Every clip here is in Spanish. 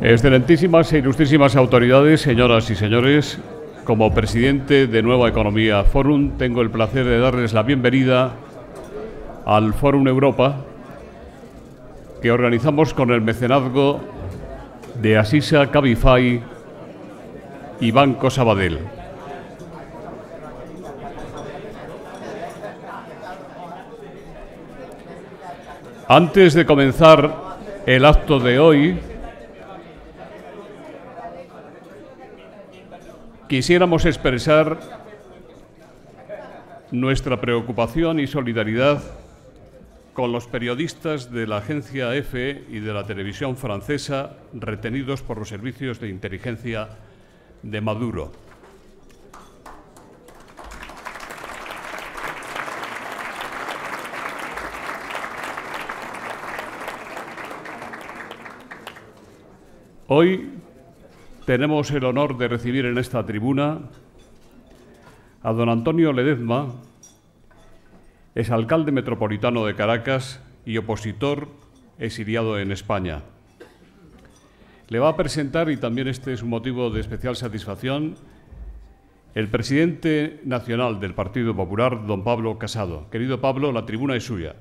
Excelentísimas e ilustrísimas autoridades, señoras y señores, como presidente de Nueva Economía Forum, tengo el placer de darles la bienvenida al Forum Europa, que organizamos con el mecenazgo de Asisa, Cabify y Banco Sabadell. Antes de comenzar el acto de hoy, quisiéramos expresar nuestra preocupación y solidaridad con los periodistas de la agencia EFE y de la televisión francesa retenidos por los servicios de inteligencia de Maduro. Hoy tenemos el honor de recibir en esta tribuna a don Antonio Ledezma, exalcalde metropolitano de Caracas y opositor exiliado en España. Le va a presentar, y también este es un motivo de especial satisfacción, el presidente nacional del Partido Popular, don Pablo Casado. Querido Pablo, la tribuna es suya.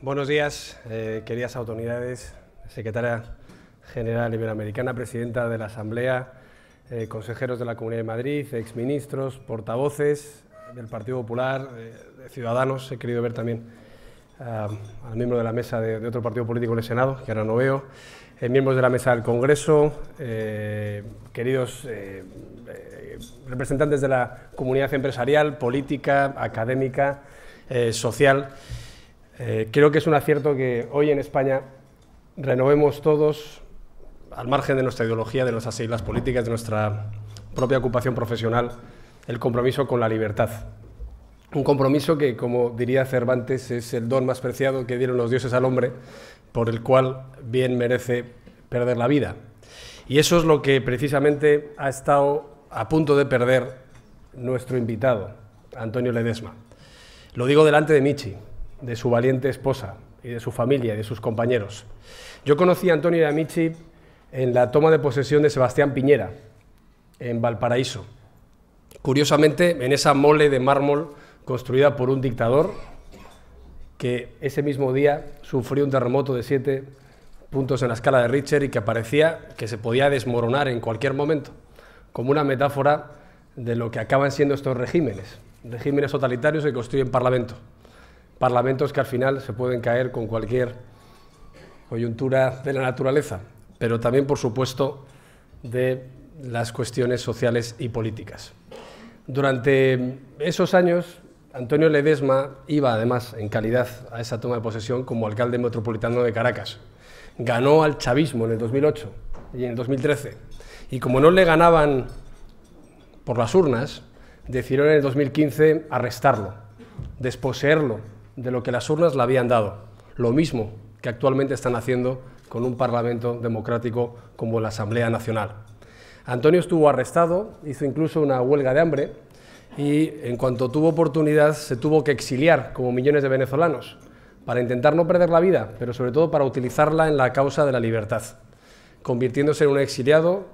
Buenos días, queridas autoridades, secretaria general iberoamericana, presidenta de la Asamblea, consejeros de la Comunidad de Madrid, exministros, portavoces del Partido Popular, de Ciudadanos. He querido ver también al miembro de la mesa de otro partido político en el Senado, que ahora no veo, miembros de la mesa del Congreso, queridos representantes de la comunidad empresarial, política, académica, social. Creo que es un acierto que hoy en España renovemos todos, al margen de nuestra ideología, de nuestras siglas políticas, de nuestra propia ocupación profesional, el compromiso con la libertad. Un compromiso que, como diría Cervantes, es el don más preciado que dieron los dioses al hombre, por el cual bien merece perder la vida. Y eso es lo que precisamente ha estado a punto de perder nuestro invitado, Antonio Ledezma. Lo digo delante de Michi, de su valiente esposa y de su familia y de sus compañeros. Yo conocí a Antonio y a Michi en la toma de posesión de Sebastián Piñera, en Valparaíso. Curiosamente, en esa mole de mármol construida por un dictador que ese mismo día sufrió un terremoto de 7 puntos en la escala de Richter y que parecía que se podía desmoronar en cualquier momento, como una metáfora de lo que acaban siendo estos regímenes totalitarios que construyen parlamentos que al final se pueden caer con cualquier coyuntura de la naturaleza, pero también, por supuesto, de las cuestiones sociales y políticas. Durante esos años, Antonio Ledezma iba, además, en calidad a esa toma de posesión como alcalde metropolitano de Caracas. Ganó al chavismo en el 2008 y en el 2013, y como no le ganaban por las urnas, decidieron en el 2015 arrestarlo, desposeerlo de lo que las urnas le habían dado, lo mismo que actualmente están haciendo con un parlamento democrático como la Asamblea Nacional. Antonio estuvo arrestado, hizo incluso una huelga de hambre y en cuanto tuvo oportunidad se tuvo que exiliar como millones de venezolanos para intentar no perder la vida, pero sobre todo para utilizarla en la causa de la libertad, convirtiéndose en un exiliado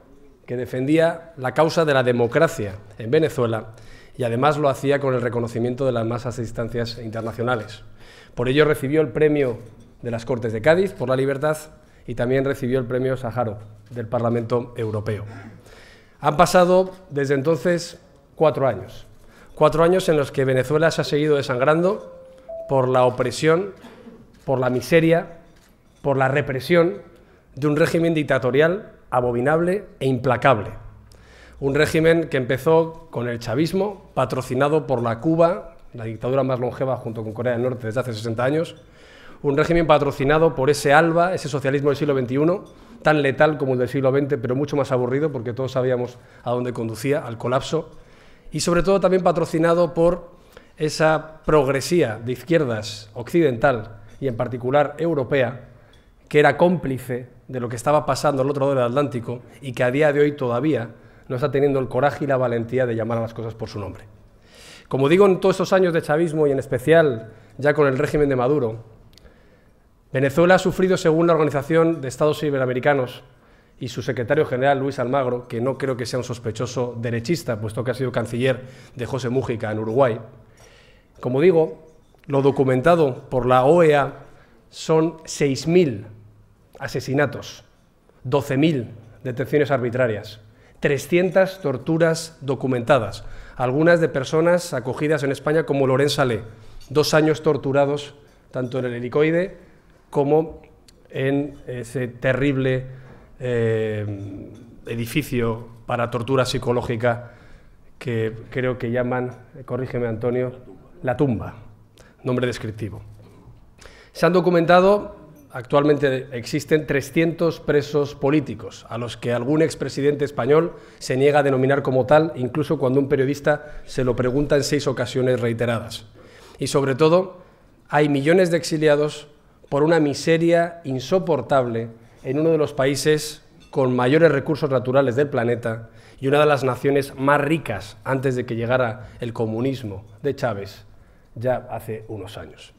que defendía la causa de la democracia en Venezuela y además lo hacía con el reconocimiento de las más altas instancias internacionales. Por ello recibió el premio de las Cortes de Cádiz por la libertad y también recibió el premio Sájarov del Parlamento Europeo. Han pasado desde entonces 4 años. 4 años en los que Venezuela se ha seguido desangrando por la opresión, por la miseria, por la represión de un régimen dictatorial abominable e implacable. Un régimen que empezó con el chavismo, patrocinado por la Cuba, la dictadura más longeva junto con Corea del Norte desde hace 60 años, un régimen patrocinado por ese ALBA, ese socialismo del siglo XXI, tan letal como el del siglo XX, pero mucho más aburrido porque todos sabíamos a dónde conducía, al colapso, y sobre todo también patrocinado por esa progresía de izquierdas occidental y en particular europea, que era cómplice de lo que estaba pasando al otro lado del Atlántico y que a día de hoy todavía no está teniendo el coraje y la valentía de llamar a las cosas por su nombre. Como digo, en todos estos años de chavismo y en especial ya con el régimen de Maduro, Venezuela ha sufrido, según la Organización de Estados Iberoamericanos y su secretario general, Luis Almagro, que no creo que sea un sospechoso derechista, puesto que ha sido canciller de José Mújica en Uruguay, como digo, lo documentado por la OEA son 6.000 asesinatos, 12.000 detenciones arbitrarias, 300 torturas documentadas, algunas de personas acogidas en España como Loren Salé, 2 años torturados tanto en el helicoide como en ese terrible edificio para tortura psicológica que creo que llaman, corrígeme Antonio, La Tumba, nombre descriptivo. Se han documentado, actualmente existen 300 presos políticos, a los que algún expresidente español se niega a denominar como tal, incluso cuando un periodista se lo pregunta en 6 ocasiones reiteradas. Y sobre todo, hay millones de exiliados por una miseria insoportable en uno de los países con mayores recursos naturales del planeta y una de las naciones más ricas antes de que llegara el comunismo de Chávez, ya hace unos años.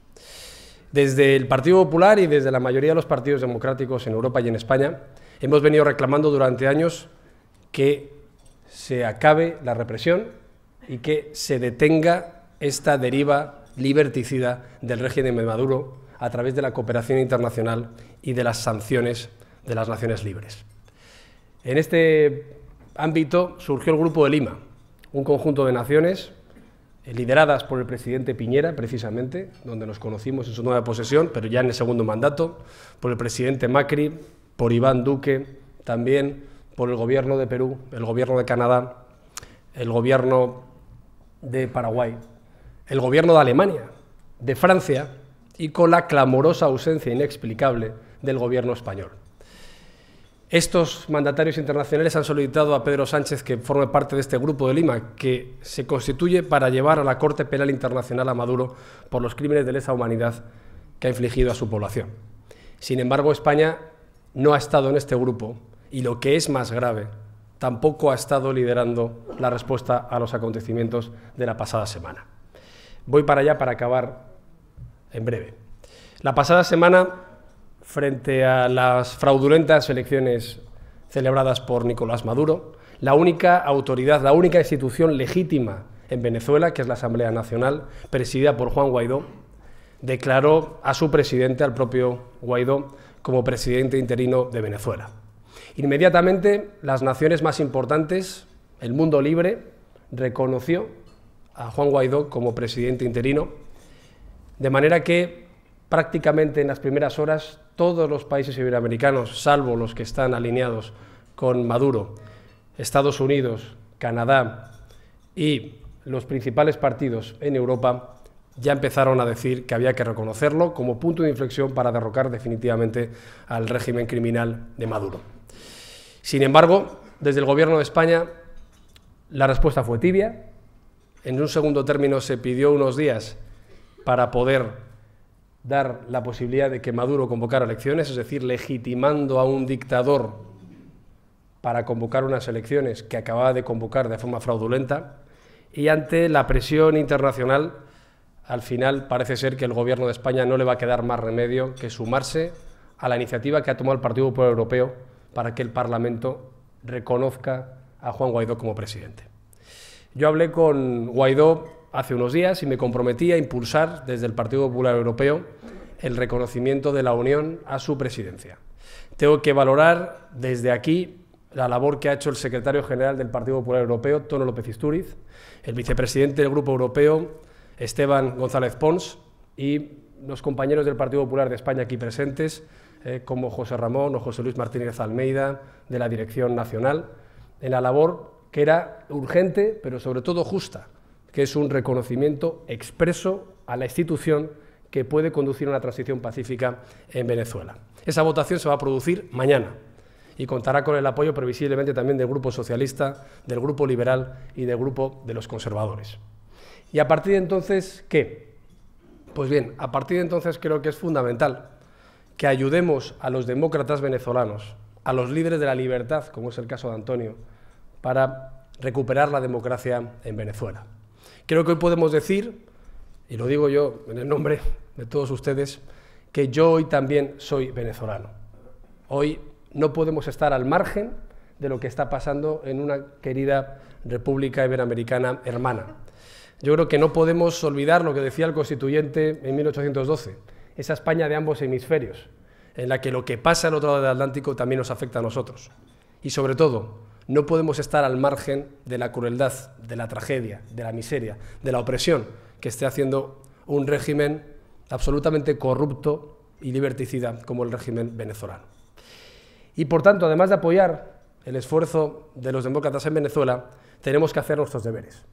Desde el Partido Popular y desde la mayoría de los partidos democráticos en Europa y en España hemos venido reclamando durante años que se acabe la represión y que se detenga esta deriva liberticida del régimen de Maduro a través de la cooperación internacional y de las sanciones de las naciones libres. En este ámbito surgió el Grupo de Lima, un conjunto de naciones lideradas por el presidente Piñera, precisamente, donde nos conocimos en su nueva posesión, pero ya en el segundo mandato, por el presidente Macri, por Iván Duque, también por el gobierno de Perú, el gobierno de Canadá, el gobierno de Paraguay, el gobierno de Alemania, de Francia y con la clamorosa ausencia inexplicable del gobierno español. Estos mandatarios internacionales han solicitado a Pedro Sánchez que forme parte de este Grupo de Lima, que se constituye para llevar a la Corte Penal Internacional a Maduro por los crímenes de lesa humanidad que ha infligido a su población. Sin embargo, España no ha estado en este grupo y, lo que es más grave, tampoco ha estado liderando la respuesta a los acontecimientos de la pasada semana. Voy para allá para acabar en breve. La pasada semana, frente a las fraudulentas elecciones celebradas por Nicolás Maduro, la única autoridad, la única institución legítima en Venezuela, que es la Asamblea Nacional, presidida por Juan Guaidó, declaró a su presidente, al propio Guaidó, como presidente interino de Venezuela. Inmediatamente, las naciones más importantes, el mundo libre, reconoció a Juan Guaidó como presidente interino, de manera que prácticamente en las primeras horas todos los países iberoamericanos, salvo los que están alineados con Maduro, Estados Unidos, Canadá y los principales partidos en Europa, ya empezaron a decir que había que reconocerlo como punto de inflexión para derrocar definitivamente al régimen criminal de Maduro. Sin embargo, desde el Gobierno de España la respuesta fue tibia. En un segundo término se pidió unos días para poder dar la posibilidad de que Maduro convocara elecciones, es decir, legitimando a un dictador para convocar unas elecciones que acababa de convocar de forma fraudulenta, y ante la presión internacional, al final parece ser que el Gobierno de España no le va a quedar más remedio que sumarse a la iniciativa que ha tomado el Partido Popular Europeo para que el Parlamento reconozca a Juan Guaidó como presidente. Yo hablé con Guaidó hace unos días y me comprometí a impulsar desde el Partido Popular Europeo el reconocimiento de la Unión a su presidencia. Tengo que valorar desde aquí la labor que ha hecho el secretario general del Partido Popular Europeo, Tono López Istúriz, el vicepresidente del Grupo Europeo, Esteban González Pons, y los compañeros del Partido Popular de España aquí presentes, como José Ramón o José Luis Martínez Almeida, de la Dirección Nacional, en la labor que era urgente, pero sobre todo justa, que es un reconocimiento expreso a la institución que puede conducir a una transición pacífica en Venezuela. Esa votación se va a producir mañana y contará con el apoyo previsiblemente también del Grupo Socialista, del Grupo Liberal y del Grupo de los Conservadores. Y a partir de entonces, ¿qué? Pues bien, a partir de entonces creo que es fundamental que ayudemos a los demócratas venezolanos, a los líderes de la libertad, como es el caso de Antonio, para recuperar la democracia en Venezuela. Creo que hoy podemos decir, y lo digo yo en el nombre de todos ustedes, que yo hoy también soy venezolano. Hoy no podemos estar al margen de lo que está pasando en una querida República Iberoamericana hermana. Yo creo que no podemos olvidar lo que decía el constituyente en 1812, esa España de ambos hemisferios, en la que lo que pasa al otro lado del Atlántico también nos afecta a nosotros. Y sobre todo, no podemos estar al margen de la crueldad, de la tragedia, de la miseria, de la opresión que esté haciendo un régimen absolutamente corrupto y liberticida como el régimen venezolano. Y por tanto, además de apoyar el esfuerzo de los demócratas en Venezuela, tenemos que hacer nuestros deberes.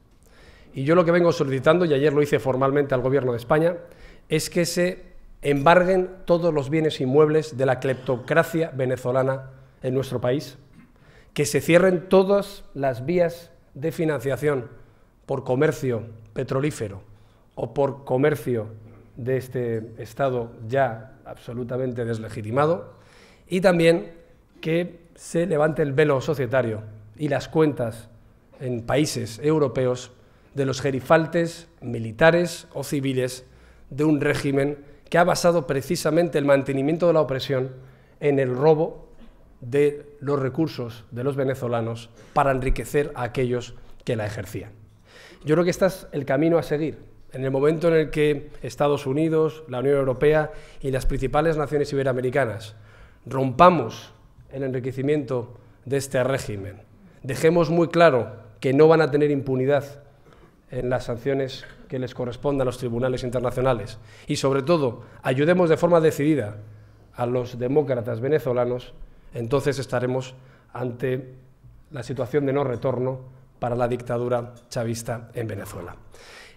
Y yo lo que vengo solicitando, y ayer lo hice formalmente al Gobierno de España, es que se embarguen todos los bienes inmuebles de la cleptocracia venezolana en nuestro país, que se cierren todas las vías de financiación por comercio petrolífero o por comercio de este Estado ya absolutamente deslegitimado, y también que se levante el velo societario y las cuentas en países europeos de los gerifaltes militares o civiles de un régimen que ha basado precisamente el mantenimiento de la opresión en el robo de los recursos de los venezolanos para enriquecer a aquellos que la ejercían. Yo creo que este es el camino a seguir. En el momento en el que Estados Unidos, la Unión Europea y las principales naciones iberoamericanas rompamos el enriquecimiento de este régimen, dejemos muy claro que no van a tener impunidad en las sanciones que les correspondan a los tribunales internacionales y, sobre todo, ayudemos de forma decidida a los demócratas venezolanos, entonces estaremos ante la situación de no retorno para la dictadura chavista en Venezuela.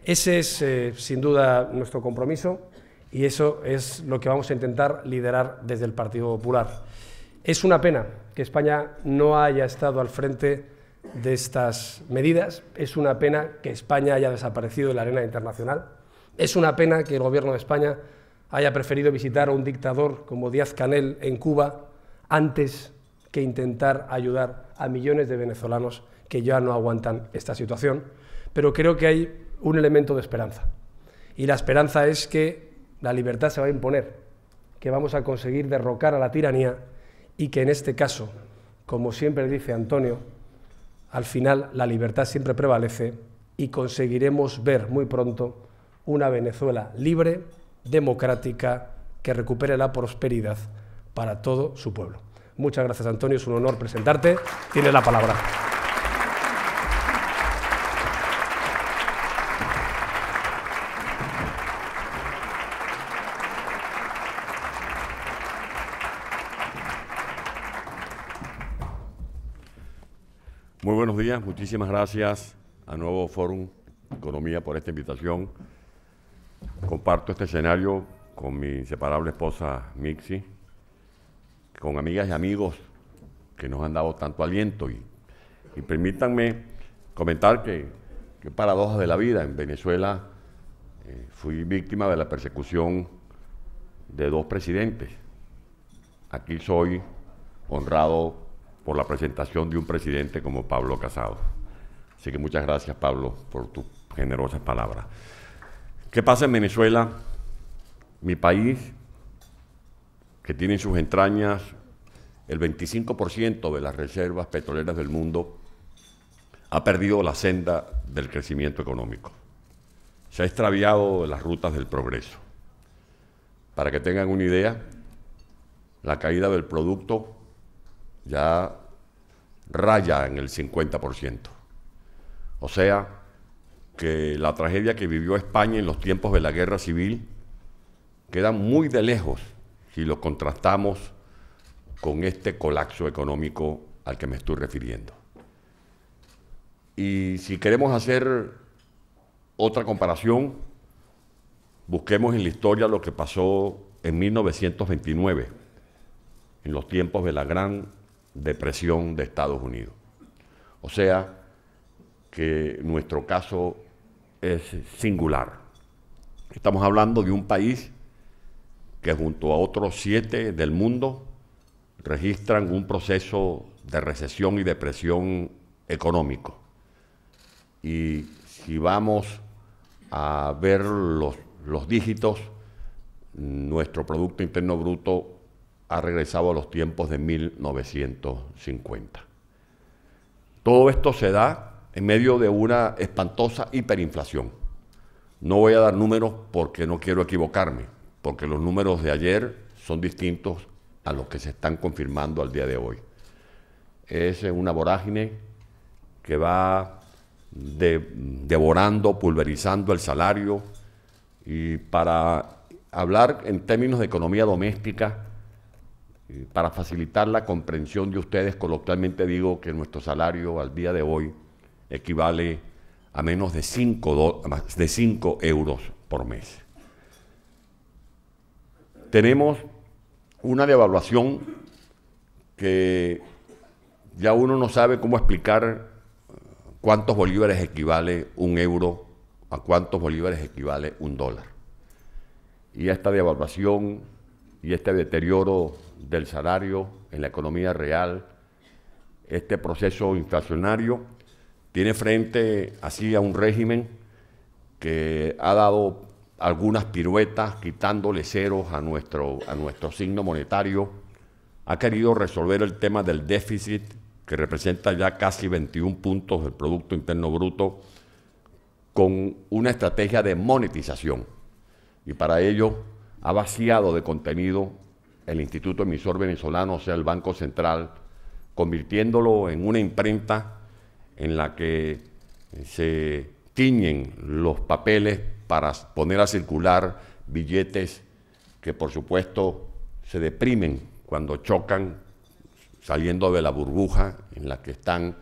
Ese es, sin duda, nuestro compromiso y eso es lo que vamos a intentar liderar desde el Partido Popular. Es una pena que España no haya estado al frente de estas medidas, es una pena que España haya desaparecido de la arena internacional, es una pena que el Gobierno de España haya preferido visitar a un dictador como Díaz-Canel en Cuba antes que intentar ayudar a millones de venezolanos que ya no aguantan esta situación, pero creo que hay un elemento de esperanza, y la esperanza es que la libertad se va a imponer, que vamos a conseguir derrocar a la tiranía y que en este caso, como siempre dice Antonio, al final la libertad siempre prevalece y conseguiremos ver muy pronto una Venezuela libre, democrática, que recupere la prosperidad para todo su pueblo. Muchas gracias, Antonio, es un honor presentarte. Tienes la palabra. Muy buenos días, muchísimas gracias a Nuevo Fórum Economía por esta invitación. Comparto este escenario con mi inseparable esposa Mixi, con amigas y amigos que nos han dado tanto aliento y permítanme comentar que paradojas de la vida. En Venezuela fui víctima de la persecución de dos presidentes. Aquí soy honrado por la presentación de un presidente como Pablo Casado. Así que muchas gracias, Pablo, por tus generosas palabras. ¿Qué pasa en Venezuela? Mi país, que tiene en sus entrañas el 25% de las reservas petroleras del mundo, ha perdido la senda del crecimiento económico. Se ha extraviado de las rutas del progreso. Para que tengan una idea, la caída del producto ya raya en el 50%. O sea, que la tragedia que vivió España en los tiempos de la guerra civil queda muy de lejos si lo contrastamos con este colapso económico al que me estoy refiriendo. Y si queremos hacer otra comparación, busquemos en la historia lo que pasó en 1929, en los tiempos de la Gran Depresión de Estados Unidos. O sea, que nuestro caso es singular. Estamos hablando de un país que junto a otros 7 del mundo registran un proceso de recesión y depresión económico. Y si vamos a ver los dígitos, nuestro Producto Interno Bruto ha regresado a los tiempos de 1950. Todo esto se da en medio de una espantosa hiperinflación. No voy a dar números porque no quiero equivocarme, porque los números de ayer son distintos a los que se están confirmando al día de hoy. Es una vorágine que va devorando, pulverizando el salario. Y para hablar en términos de economía doméstica, para facilitar la comprensión de ustedes, coloquialmente digo que nuestro salario al día de hoy equivale a menos de 5 euros por mes. Tenemos una devaluación que ya uno no sabe cómo explicar cuántos bolívares equivale un euro, a cuántos bolívares equivale un dólar. Y esta devaluación y este deterioro del salario en la economía real, este proceso inflacionario, tiene frente así a un régimen que ha dado algunas piruetas, quitándole ceros a nuestro signo monetario, ha querido resolver el tema del déficit, que representa ya casi 21 puntos del Producto Interno Bruto, con una estrategia de monetización. Y para ello ha vaciado de contenido el Instituto Emisor Venezolano, o sea, el Banco Central, convirtiéndolo en una imprenta en la que se tiñen los papeles para poner a circular billetes que, por supuesto, se deprimen cuando chocan, saliendo de la burbuja en la que están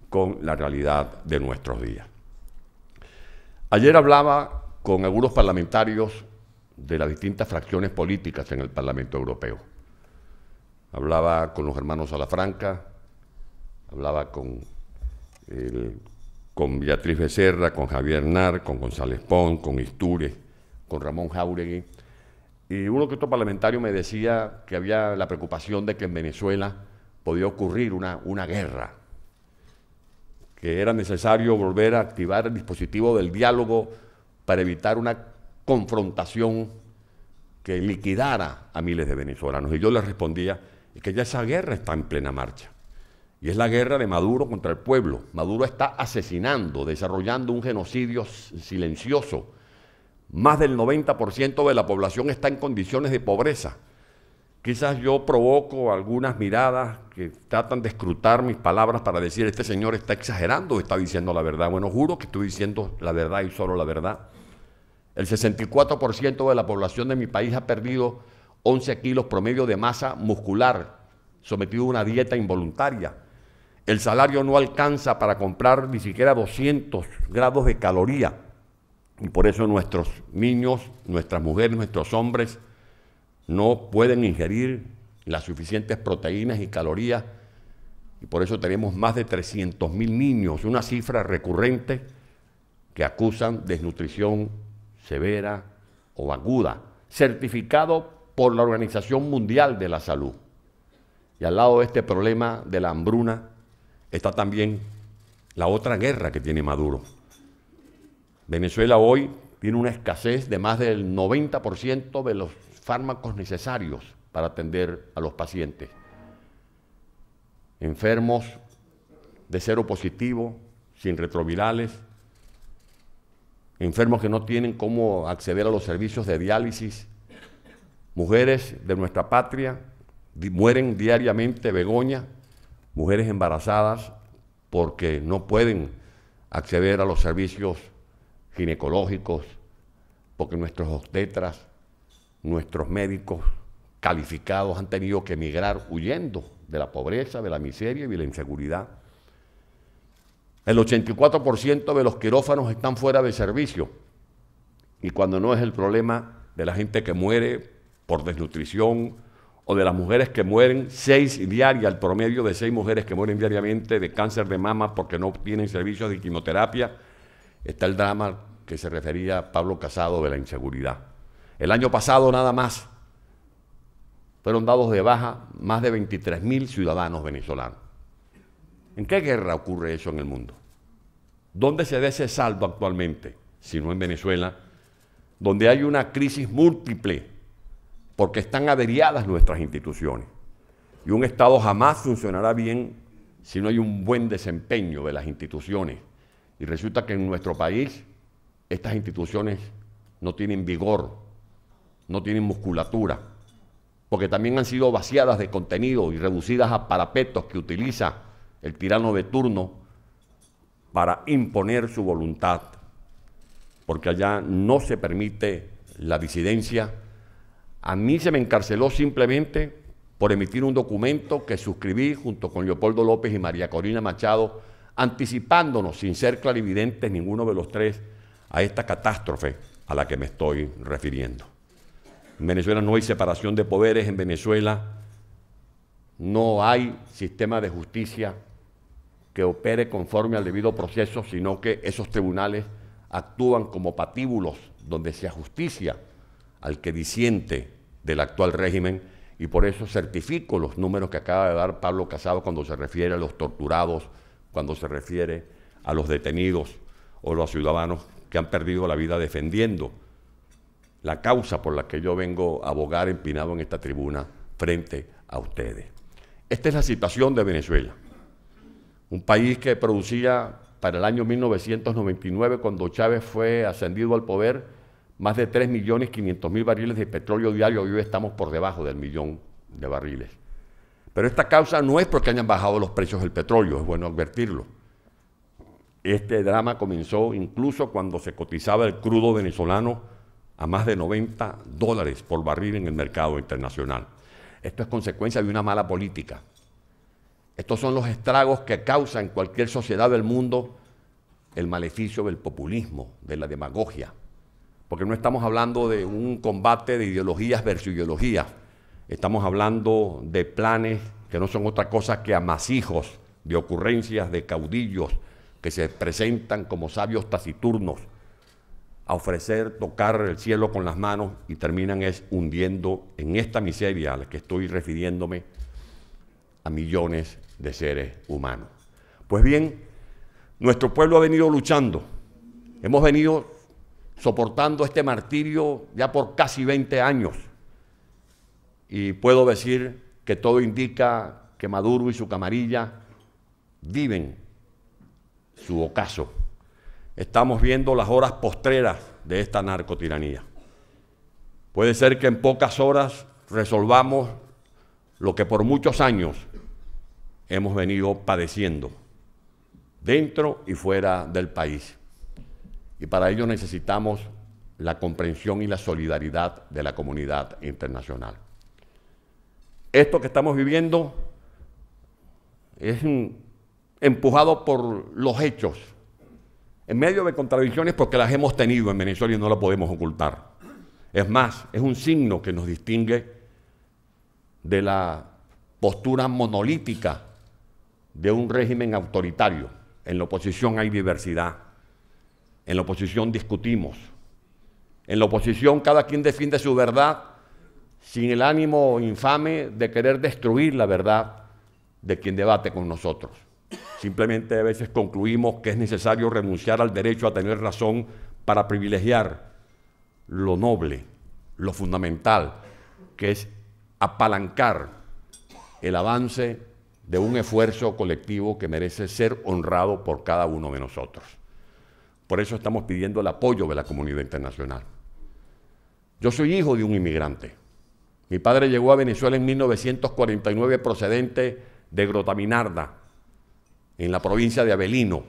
con la realidad de nuestros días. Ayer hablaba con algunos parlamentarios de las distintas fracciones políticas en el Parlamento Europeo. Hablaba con los hermanos Salafranca, hablaba con Beatriz Becerra, con Javier Nar, con González Pons, con Istúriz, con Ramón Jáuregui. Y uno que otro parlamentario me decía que había la preocupación de que en Venezuela podía ocurrir una guerra, que era necesario volver a activar el dispositivo del diálogo para evitar una confrontación que liquidara a miles de venezolanos. Y yo les respondía que ya esa guerra está en plena marcha. Y es la guerra de Maduro contra el pueblo. Maduro está asesinando, desarrollando un genocidio silencioso. Más del 90% de la población está en condiciones de pobreza. Quizás yo provoco algunas miradas que tratan de escrutar mis palabras para decir, este señor está exagerando o está diciendo la verdad. Bueno, juro que estoy diciendo la verdad y solo la verdad. El 64% de la población de mi país ha perdido 11 kilos promedio de masa muscular, sometido a una dieta involuntaria. El salario no alcanza para comprar ni siquiera 200 gramos de caloría. Y por eso nuestros niños, nuestras mujeres, nuestros hombres no pueden ingerir las suficientes proteínas y calorías. Y por eso tenemos más de 300.000 niños, una cifra recurrente, que acusan desnutrición severa o aguda, certificado por la Organización Mundial de la Salud. Y al lado de este problema de la hambruna está también la otra guerra que tiene Maduro. Venezuela hoy tiene una escasez de más del 90% de los fármacos necesarios para atender a los pacientes. Enfermos de seropositivo, sin retrovirales, enfermos que no tienen cómo acceder a los servicios de diálisis, mujeres de nuestra patria mueren diariamente, Begoña, mujeres embarazadas porque no pueden acceder a los servicios ginecológicos, porque nuestros obstetras, nuestros médicos calificados han tenido que emigrar huyendo de la pobreza, de la miseria y de la inseguridad. El 84% de los quirófanos están fuera de servicio, y cuando no es el problema de la gente que muere por desnutrición o de las mujeres que mueren, 6 diarias, el promedio de 6 mujeres que mueren diariamente de cáncer de mama porque no tienen servicios de quimioterapia, está el drama que se refería a Pablo Casado de la inseguridad. El año pasado nada más fueron dados de baja más de 23.000 ciudadanos venezolanos. ¿En qué guerra ocurre eso en el mundo? ¿Dónde se da ese saldo actualmente? Si no en Venezuela, donde hay una crisis múltiple, porque están averiadas nuestras instituciones. Y un Estado jamás funcionará bien si no hay un buen desempeño de las instituciones. Y resulta que en nuestro país estas instituciones no tienen vigor, no tienen musculatura, porque también han sido vaciadas de contenido y reducidas a parapetos que utiliza el tirano de turno para imponer su voluntad, porque allá no se permite la disidencia. A mí se me encarceló simplemente por emitir un documento que suscribí junto con Leopoldo López y María Corina Machado, anticipándonos, sin ser clarividentes ninguno de los tres, a esta catástrofe a la que me estoy refiriendo. En Venezuela no hay separación de poderes, en Venezuela no hay sistema de justicia que opere conforme al debido proceso, sino que esos tribunales actúan como patíbulos donde se ajusticia al que disiente del actual régimen, y por eso certifico los números que acaba de dar Pablo Casado cuando se refiere a los torturados, cuando se refiere a los detenidos o los ciudadanos que han perdido la vida defendiendo la causa por la que yo vengo a abogar empinado en esta tribuna frente a ustedes. Esta es la situación de Venezuela, un país que producía para el año 1999, cuando Chávez fue ascendido al poder, más de 3.500.000 barriles de petróleo diario, y hoy estamos por debajo del 1.000.000 de barriles. Pero esta causa no es porque hayan bajado los precios del petróleo, es bueno advertirlo. Este drama comenzó incluso cuando se cotizaba el crudo venezolano a más de $90 por barril en el mercado internacional. Esto es consecuencia de una mala política. Estos son los estragos que causa en cualquier sociedad del mundo el maleficio del populismo, de la demagogia. Porque no estamos hablando de un combate de ideologías versus ideologías. Estamos hablando de planes que no son otra cosa que amasijos de ocurrencias de caudillos que se presentan como sabios taciturnos a ofrecer tocar el cielo con las manos y terminan hundiendo en esta miseria a la que estoy refiriéndome a millones de seres humanos. Pues bien, nuestro pueblo ha venido luchando, hemos venido soportando este martirio ya por casi 20 años, y puedo decir que todo indica que Maduro y su camarilla viven su ocaso. Estamos viendo las horas postreras de esta narcotiranía. Puede ser que en pocas horas resolvamos lo que por muchos años hemos venido padeciendo, dentro y fuera del país. Y para ello necesitamos la comprensión y la solidaridad de la comunidad internacional. Esto que estamos viviendo es empujado por los hechos, en medio de contradicciones, porque las hemos tenido en Venezuela y no las podemos ocultar. Es más, es un signo que nos distingue de la postura monolítica de un régimen autoritario. En la oposición hay diversidad. En la oposición discutimos. En la oposición cada quien defiende su verdad sin el ánimo infame de querer destruir la verdad de quien debate con nosotros. Simplemente a veces concluimos que es necesario renunciar al derecho a tener razón para privilegiar lo noble, lo fundamental, que es apalancar el avance de un esfuerzo colectivo que merece ser honrado por cada uno de nosotros. Por eso estamos pidiendo el apoyo de la comunidad internacional. Yo soy hijo de un inmigrante. Mi padre llegó a Venezuela en 1949 procedente de Grotaminarda, en la provincia de Avelino.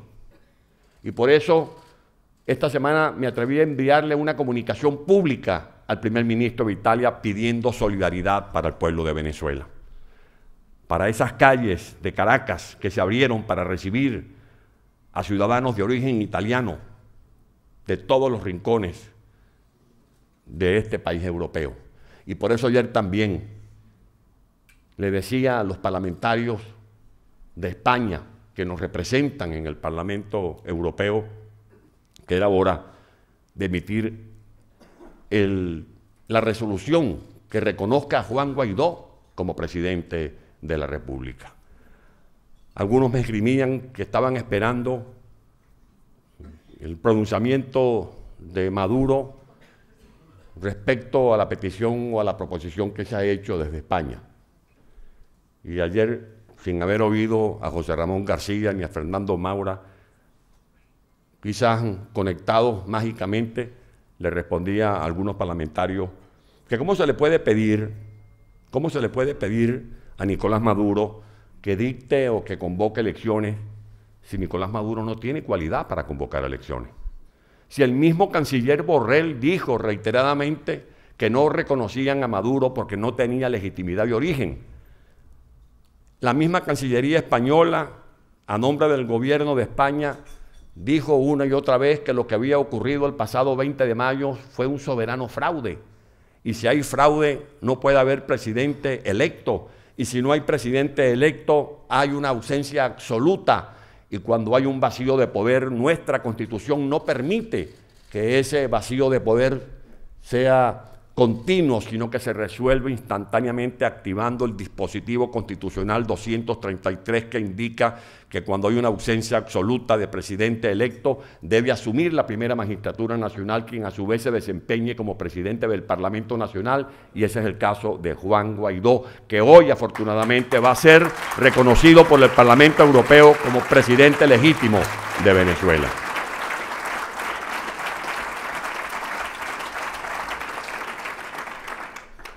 Y por eso esta semana me atreví a enviarle una comunicación pública al primer ministro de Italia pidiendo solidaridad para el pueblo de Venezuela. Para esas calles de Caracas que se abrieron para recibir a ciudadanos de origen italiano de todos los rincones de este país europeo. Y por eso ayer también le decía a los parlamentarios de España que nos representan en el Parlamento Europeo que era hora de emitir la resolución que reconozca a Juan Guaidó como presidente de la República. Algunos me esgrimían que estaban esperando el pronunciamiento de Maduro respecto a la petición o a la proposición que se ha hecho desde España. Y ayer, sin haber oído a José Ramón García ni a Fernando Maura, quizás conectados mágicamente, le respondía a algunos parlamentarios que cómo se le puede pedir a Nicolás Maduro que dicte o que convoque elecciones si Nicolás Maduro no tiene cualidad para convocar elecciones. Si el mismo canciller Borrell dijo reiteradamente que no reconocían a Maduro porque no tenía legitimidad de origen. La misma Cancillería española, a nombre del gobierno de España, dijo una y otra vez que lo que había ocurrido el pasado 20 de mayo fue un soberano fraude. Y si hay fraude, no puede haber presidente electo. Y si no hay presidente electo, hay una ausencia absoluta. Y cuando hay un vacío de poder, nuestra Constitución no permite que ese vacío de poder sea continuo, sino que se resuelve instantáneamente activando el dispositivo constitucional 233 que indica que cuando hay una ausencia absoluta de presidente electo debe asumir la primera magistratura nacional, quien a su vez se desempeñe como presidente del Parlamento Nacional, y ese es el caso de Juan Guaidó, que hoy afortunadamente va a ser reconocido por el Parlamento Europeo como presidente legítimo de Venezuela.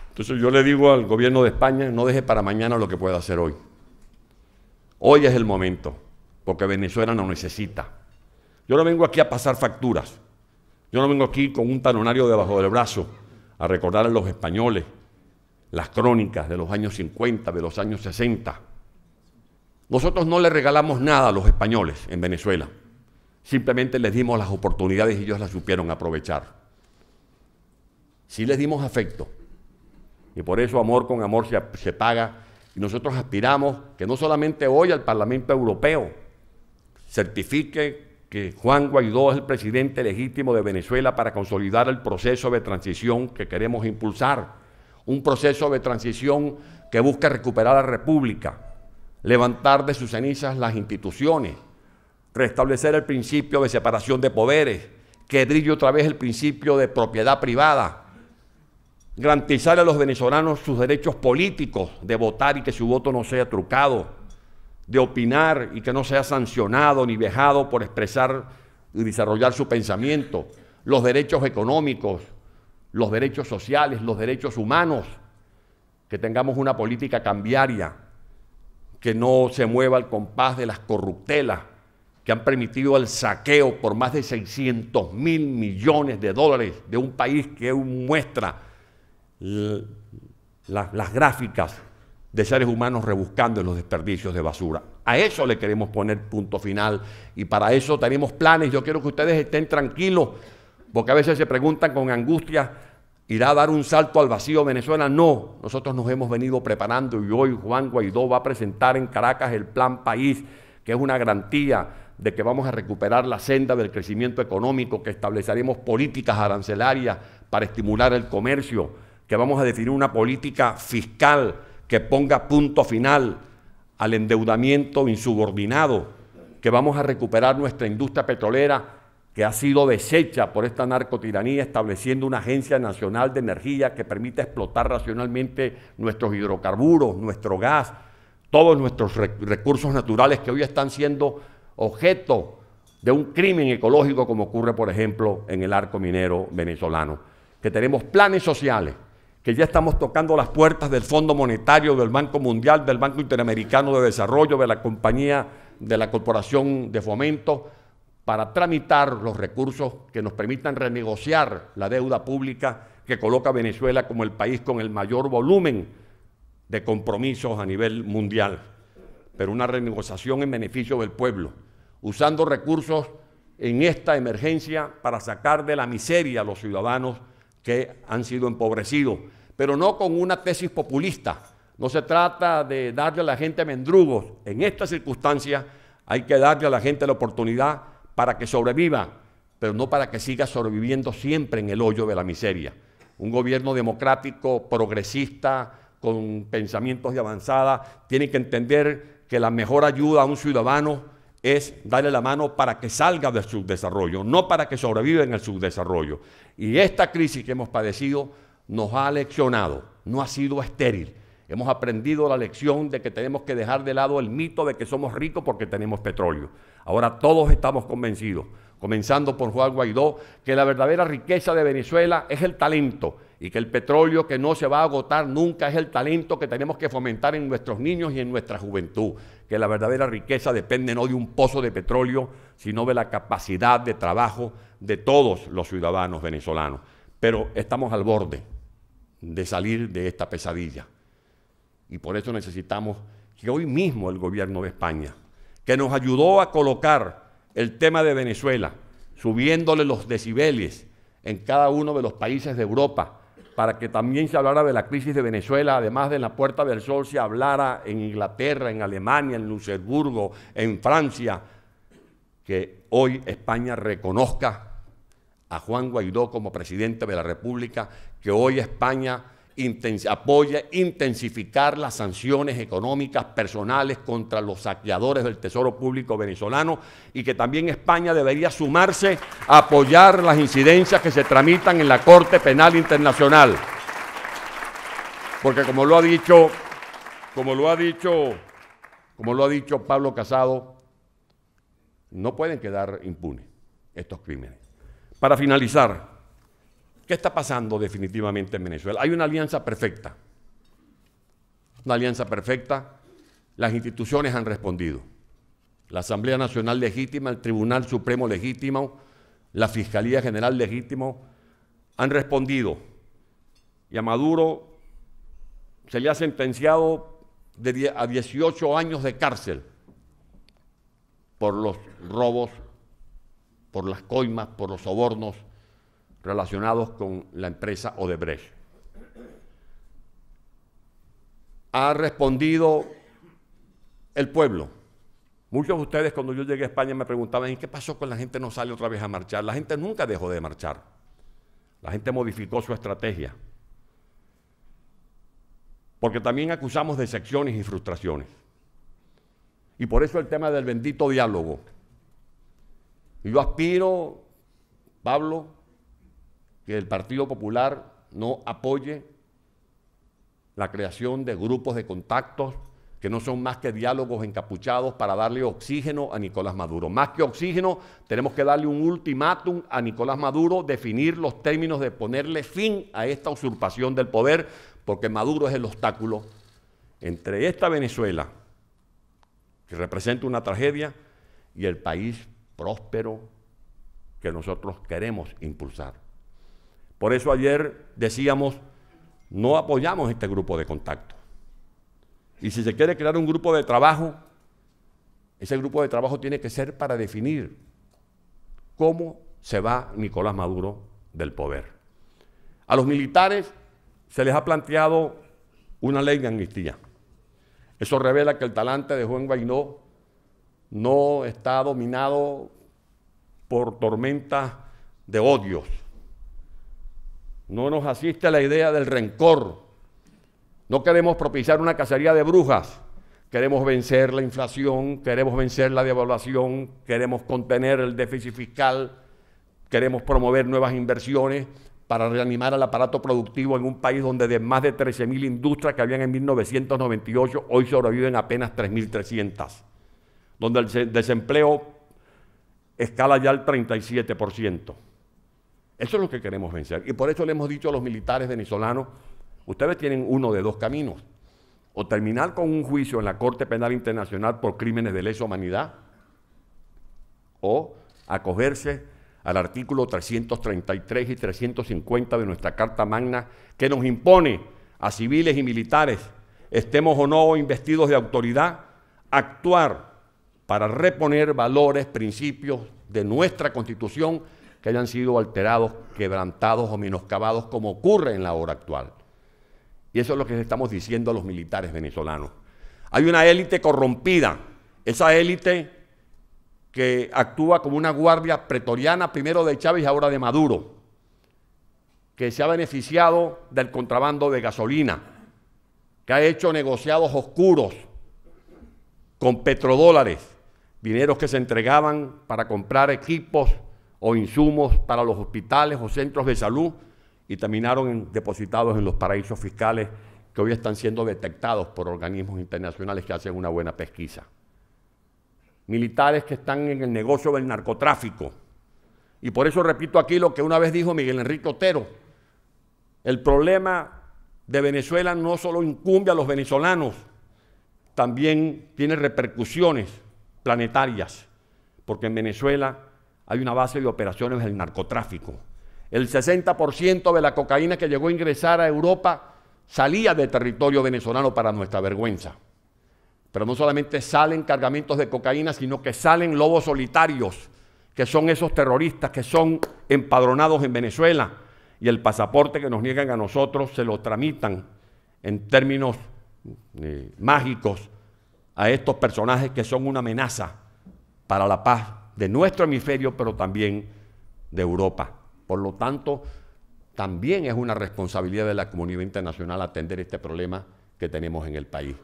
Entonces yo le digo al gobierno de España, no deje para mañana lo que pueda hacer hoy. Hoy es el momento, porque Venezuela nos necesita. Yo no vengo aquí a pasar facturas. Yo no vengo aquí con un talonario debajo del brazo a recordar a los españoles las crónicas de los años 50, de los años 60. Nosotros no le regalamos nada a los españoles en Venezuela. Simplemente les dimos las oportunidades y ellos las supieron aprovechar. Sí les dimos afecto. Y por eso amor con amor se paga, y nosotros aspiramos que no solamente hoy el Parlamento Europeo certifique que Juan Guaidó es el presidente legítimo de Venezuela para consolidar el proceso de transición que queremos impulsar, un proceso de transición que busca recuperar la República, levantar de sus cenizas las instituciones, restablecer el principio de separación de poderes, que brille otra vez el principio de propiedad privada, garantizar a los venezolanos sus derechos políticos de votar y que su voto no sea trucado, de opinar y que no sea sancionado ni vejado por expresar y desarrollar su pensamiento, los derechos económicos, los derechos sociales, los derechos humanos, que tengamos una política cambiaria, que no se mueva al compás de las corruptelas que han permitido el saqueo por más de 600.000 millones de dólares de un país que muestra las gráficas de seres humanos rebuscando en los desperdicios de basura. A eso le queremos poner punto final, y para eso tenemos planes. Yo quiero que ustedes estén tranquilos, porque a veces se preguntan con angustia, ¿irá a dar un salto al vacío Venezuela? No, nosotros nos hemos venido preparando, y hoy Juan Guaidó va a presentar en Caracas el Plan País, que es una garantía de que vamos a recuperar la senda del crecimiento económico, que estableceremos políticas arancelarias para estimular el comercio, que vamos a definir una política fiscal que ponga punto final al endeudamiento insubordinado, que vamos a recuperar nuestra industria petrolera que ha sido deshecha por esta narcotiranía, estableciendo una agencia nacional de energía que permita explotar racionalmente nuestros hidrocarburos, nuestro gas, todos nuestros recursos naturales que hoy están siendo objeto de un crimen ecológico, como ocurre, por ejemplo, en el arco minero venezolano. Que tenemos planes sociales, que ya estamos tocando las puertas del Fondo Monetario, del Banco Mundial, del Banco Interamericano de Desarrollo, de la compañía, de la Corporación de Fomento, para tramitar los recursos que nos permitan renegociar la deuda pública que coloca a Venezuela como el país con el mayor volumen de compromisos a nivel mundial, pero una renegociación en beneficio del pueblo, usando recursos en esta emergencia para sacar de la miseria a los ciudadanos que han sido empobrecidos, pero no con una tesis populista. No se trata de darle a la gente mendrugos. En esta circunstancia hay que darle a la gente la oportunidad para que sobreviva, pero no para que siga sobreviviendo siempre en el hoyo de la miseria. Un gobierno democrático, progresista, con pensamientos de avanzada, tiene que entender que la mejor ayuda a un ciudadano es darle la mano para que salga del subdesarrollo, no para que sobreviva en el subdesarrollo. Y esta crisis que hemos padecido nos ha leccionado, no ha sido estéril. Hemos aprendido la lección de que tenemos que dejar de lado el mito de que somos ricos porque tenemos petróleo. Ahora todos estamos convencidos, comenzando por Juan Guaidó, que la verdadera riqueza de Venezuela es el talento y que el petróleo que no se va a agotar nunca es el talento que tenemos que fomentar en nuestros niños y en nuestra juventud, que la verdadera riqueza depende no de un pozo de petróleo, sino de la capacidad de trabajo de todos los ciudadanos venezolanos. Pero estamos al borde de salir de esta pesadilla. Y por eso necesitamos que hoy mismo el gobierno de España, que nos ayudó a colocar el tema de Venezuela, subiéndole los decibeles en cada uno de los países de Europa, para que también se hablara de la crisis de Venezuela, además de en la Puerta del Sol se hablara en Inglaterra, en Alemania, en Luxemburgo, en Francia, que hoy España reconozca a Juan Guaidó como presidente de la República, que hoy España apoya intensificar las sanciones económicas personales contra los saqueadores del Tesoro Público venezolano y que también España debería sumarse a apoyar las incidencias que se tramitan en la Corte Penal Internacional. Porque como lo ha dicho Pablo Casado, no pueden quedar impunes estos crímenes. Para finalizar, ¿qué está pasando definitivamente en Venezuela? Hay una alianza perfecta. Una alianza perfecta. Las instituciones han respondido. La Asamblea Nacional legítima, el Tribunal Supremo legítimo, la Fiscalía General legítimo, han respondido. Y a Maduro se le ha sentenciado a 18 años de cárcel por los robos, por las coimas, por los sobornos relacionados con la empresa Odebrecht. Ha respondido el pueblo. Muchos de ustedes cuando yo llegué a España me preguntaban, ¿y qué pasó con la gente no sale otra vez a marchar? La gente nunca dejó de marchar. La gente modificó su estrategia. Porque también acusamos decepciones y frustraciones. Y por eso el tema del bendito diálogo. Y yo aspiro, Pablo, que el Partido Popular no apoye la creación de grupos de contactos que no son más que diálogos encapuchados para darle oxígeno a Nicolás Maduro. Más que oxígeno, tenemos que darle un ultimátum a Nicolás Maduro, definir los términos de ponerle fin a esta usurpación del poder, porque Maduro es el obstáculo entre esta Venezuela, que representa una tragedia, y el país próspero que nosotros queremos impulsar. Por eso ayer decíamos, no apoyamos este grupo de contacto. Y si se quiere crear un grupo de trabajo, ese grupo de trabajo tiene que ser para definir cómo se va Nicolás Maduro del poder. A los militares se les ha planteado una ley de amnistía. Eso revela que el talante de Juan Guaidó no está dominado por tormentas de odios. No nos asiste la idea del rencor. No queremos propiciar una cacería de brujas. Queremos vencer la inflación, queremos vencer la devaluación, queremos contener el déficit fiscal, queremos promover nuevas inversiones para reanimar al aparato productivo en un país donde de más de 13.000 industrias que habían en 1998, hoy sobreviven apenas 3.300, donde el desempleo escala ya al 37%. Eso es lo que queremos vencer. Y por eso le hemos dicho a los militares venezolanos, ustedes tienen uno de dos caminos: o terminar con un juicio en la Corte Penal Internacional por crímenes de lesa humanidad, o acogerse al artículo 333 y 350 de nuestra Carta Magna, que nos impone a civiles y militares, estemos o no investidos de autoridad, actuar para reponer valores, principios de nuestra Constitución que hayan sido alterados, quebrantados o menoscabados, como ocurre en la hora actual. Y eso es lo que estamos diciendo a los militares venezolanos. Hay una élite corrompida, esa élite que actúa como una guardia pretoriana, primero de Chávez y ahora de Maduro, que se ha beneficiado del contrabando de gasolina, que ha hecho negociados oscuros con petrodólares, dineros que se entregaban para comprar equipos o insumos para los hospitales o centros de salud y terminaron depositados en los paraísos fiscales que hoy están siendo detectados por organismos internacionales que hacen una buena pesquisa. Militares que están en el negocio del narcotráfico. Y por eso repito aquí lo que una vez dijo Miguel Enrique Otero: el problema de Venezuela no solo incumbe a los venezolanos, también tiene repercusiones planetarias, porque en Venezuela hay una base de operaciones del narcotráfico. El 60% de la cocaína que llegó a ingresar a Europa salía del territorio venezolano, para nuestra vergüenza. Pero no solamente salen cargamentos de cocaína, sino que salen lobos solitarios, que son esos terroristas que son empadronados en Venezuela, y el pasaporte que nos niegan a nosotros se lo tramitan en términos mágicos a estos personajes que son una amenaza para la paz de nuestro hemisferio, pero también de Europa. Por lo tanto, también es una responsabilidad de la comunidad internacional atender este problema que tenemos en el país.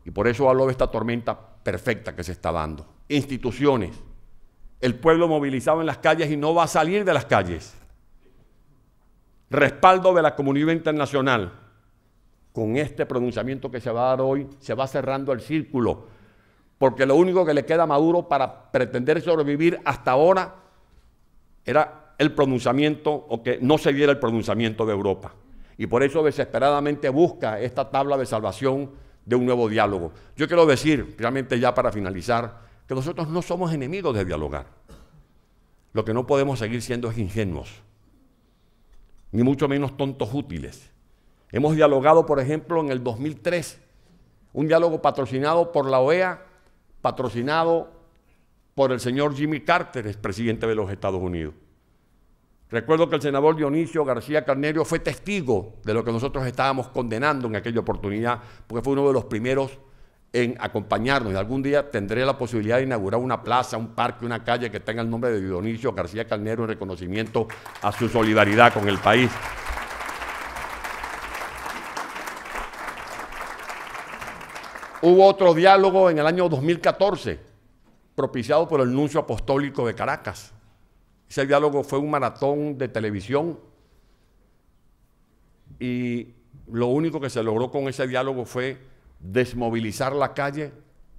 Y por eso hablo de esta tormenta perfecta que se está dando. Instituciones, el pueblo movilizado en las calles y no va a salir de las calles. Respaldo de la comunidad internacional. Con este pronunciamiento que se va a dar hoy, se va cerrando el círculo, porque lo único que le queda a Maduro para pretender sobrevivir hasta ahora era el pronunciamiento, o que no se diera el pronunciamiento de Europa. Y por eso desesperadamente busca esta tabla de salvación de un nuevo diálogo. Yo quiero decir, realmente ya para finalizar, que nosotros no somos enemigos de dialogar. Lo que no podemos seguir siendo es ingenuos, ni mucho menos tontos útiles. Hemos dialogado, por ejemplo, en el 2003, un diálogo patrocinado por la OEA, patrocinado por el señor Jimmy Carter, expresidente de los Estados Unidos. Recuerdo que el senador Dionisio García Carneiro fue testigo de lo que nosotros estábamos condenando en aquella oportunidad, porque fue uno de los primeros en acompañarnos. Y algún día tendré la posibilidad de inaugurar una plaza, un parque, una calle que tenga el nombre de Dionisio García Carneiro en reconocimiento a su solidaridad con el país. Hubo otro diálogo en el año 2014, propiciado por el Nuncio Apostólico de Caracas. Ese diálogo fue un maratón de televisión y lo único que se logró con ese diálogo fue desmovilizar la calle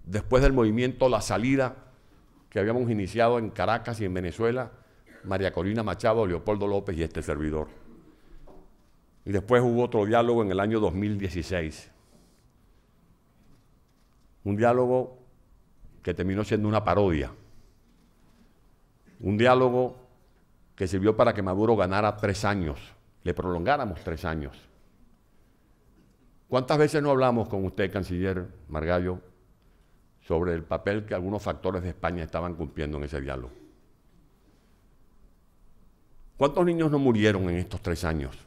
después del movimiento La Salida que habíamos iniciado en Caracas y en Venezuela, María Corina Machado, Leopoldo López y este servidor. Y después hubo otro diálogo en el año 2016. Un diálogo que terminó siendo una parodia. Un diálogo que sirvió para que Maduro ganara 3 años, le prolongáramos 3 años. ¿Cuántas veces no hablamos con usted, canciller Margallo, sobre el papel que algunos factores de España estaban cumpliendo en ese diálogo? ¿Cuántos niños no murieron en estos 3 años?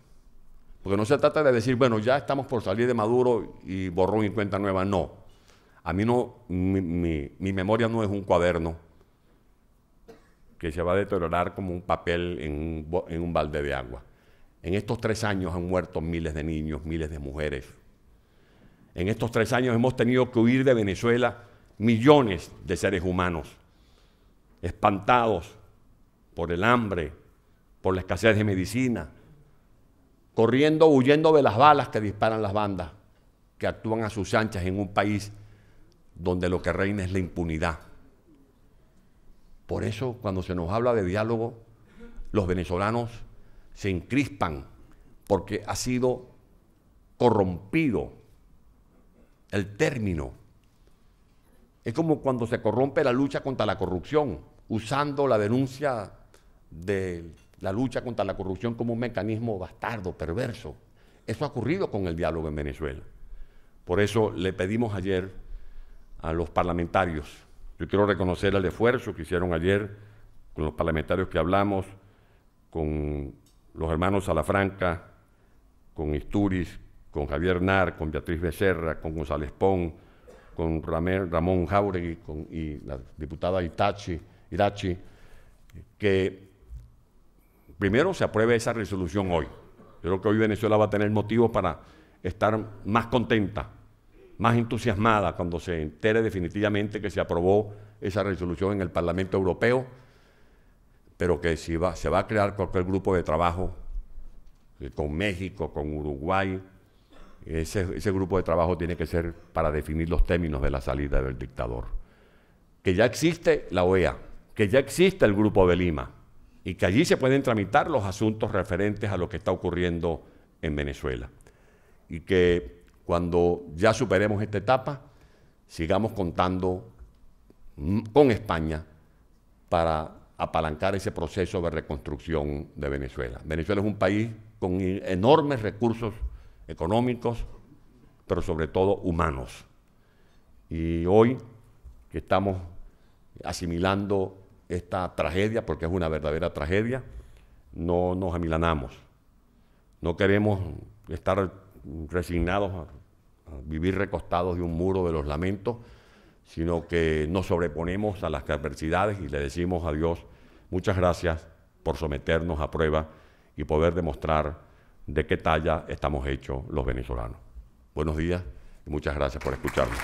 Porque no se trata de decir, bueno, ya estamos por salir de Maduro y borrón y cuenta nueva, no. A mí no, mi memoria no es un cuaderno que se va a deteriorar como un papel en un balde de agua. En estos 3 años han muerto miles de niños, miles de mujeres. En estos 3 años hemos tenido que huir de Venezuela millones de seres humanos, espantados por el hambre, por la escasez de medicina, corriendo, huyendo de las balas que disparan las bandas, que actúan a sus anchas en un país donde lo que reina es la impunidad. Por eso, cuando se nos habla de diálogo, los venezolanos se encrispan, porque ha sido corrompido el término. Es como cuando se corrompe la lucha contra la corrupción, usando la denuncia de la lucha contra la corrupción como un mecanismo bastardo, perverso. Eso ha ocurrido con el diálogo en Venezuela. Por eso le pedimos ayer a los parlamentarios, yo quiero reconocer el esfuerzo que hicieron ayer con los parlamentarios que hablamos, con los hermanos Salafranca, con Isturiz, con Javier Nar, con Beatriz Becerra, con González Pons, con Ramón Jáuregui y la diputada Irachi, que primero se apruebe esa resolución hoy. Yo creo que hoy Venezuela va a tener motivos para estar más contenta más entusiasmada cuando se entere definitivamente que se aprobó esa resolución en el Parlamento Europeo, pero que se va a crear cualquier grupo de trabajo con México, con Uruguay. Ese grupo de trabajo tiene que ser para definir los términos de la salida del dictador. Que ya existe la OEA, que ya existe el Grupo de Lima y que allí se pueden tramitar los asuntos referentes a lo que está ocurriendo en Venezuela. Y que cuando ya superemos esta etapa, sigamos contando con España para apalancar ese proceso de reconstrucción de Venezuela. Venezuela es un país con enormes recursos económicos, pero sobre todo humanos. Y hoy que estamos asimilando esta tragedia, porque es una verdadera tragedia, no nos amilanamos. No queremos estar resignados a vivir recostados de un muro de los lamentos, sino que nos sobreponemos a las adversidades y le decimos a Dios, muchas gracias por someternos a prueba y poder demostrar de qué talla estamos hechos los venezolanos. Buenos días y muchas gracias por escucharnos.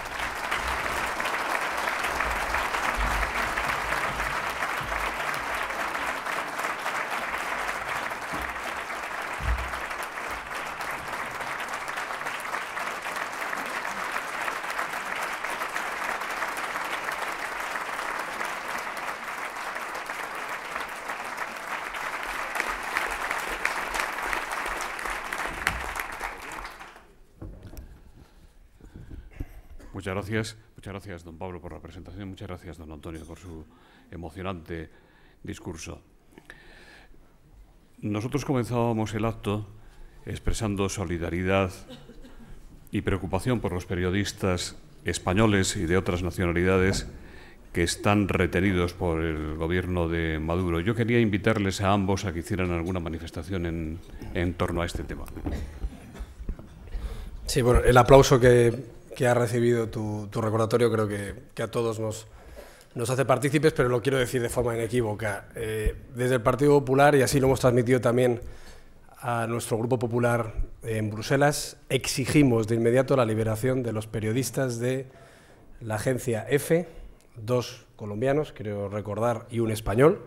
Muchas gracias, don Pablo, por la presentación. Muchas gracias, don Antonio, por su emocionante discurso. Nosotros comenzábamos el acto expresando solidaridad y preocupación por los periodistas españoles y de otras nacionalidades que están retenidos por el gobierno de Maduro. Yo quería invitarles a ambos a que hicieran alguna manifestación en torno a este tema. Sí, bueno, el aplauso que ha recibido tu recordatorio creo que a todos nos hace partícipes, pero lo quiero decir de forma inequívoca. Desde el Partido Popular, y así lo hemos transmitido también a nuestro Grupo Popular en Bruselas, exigimos de inmediato la liberación de los periodistas de la agencia EFE, 2 colombianos, creo recordar, y un español,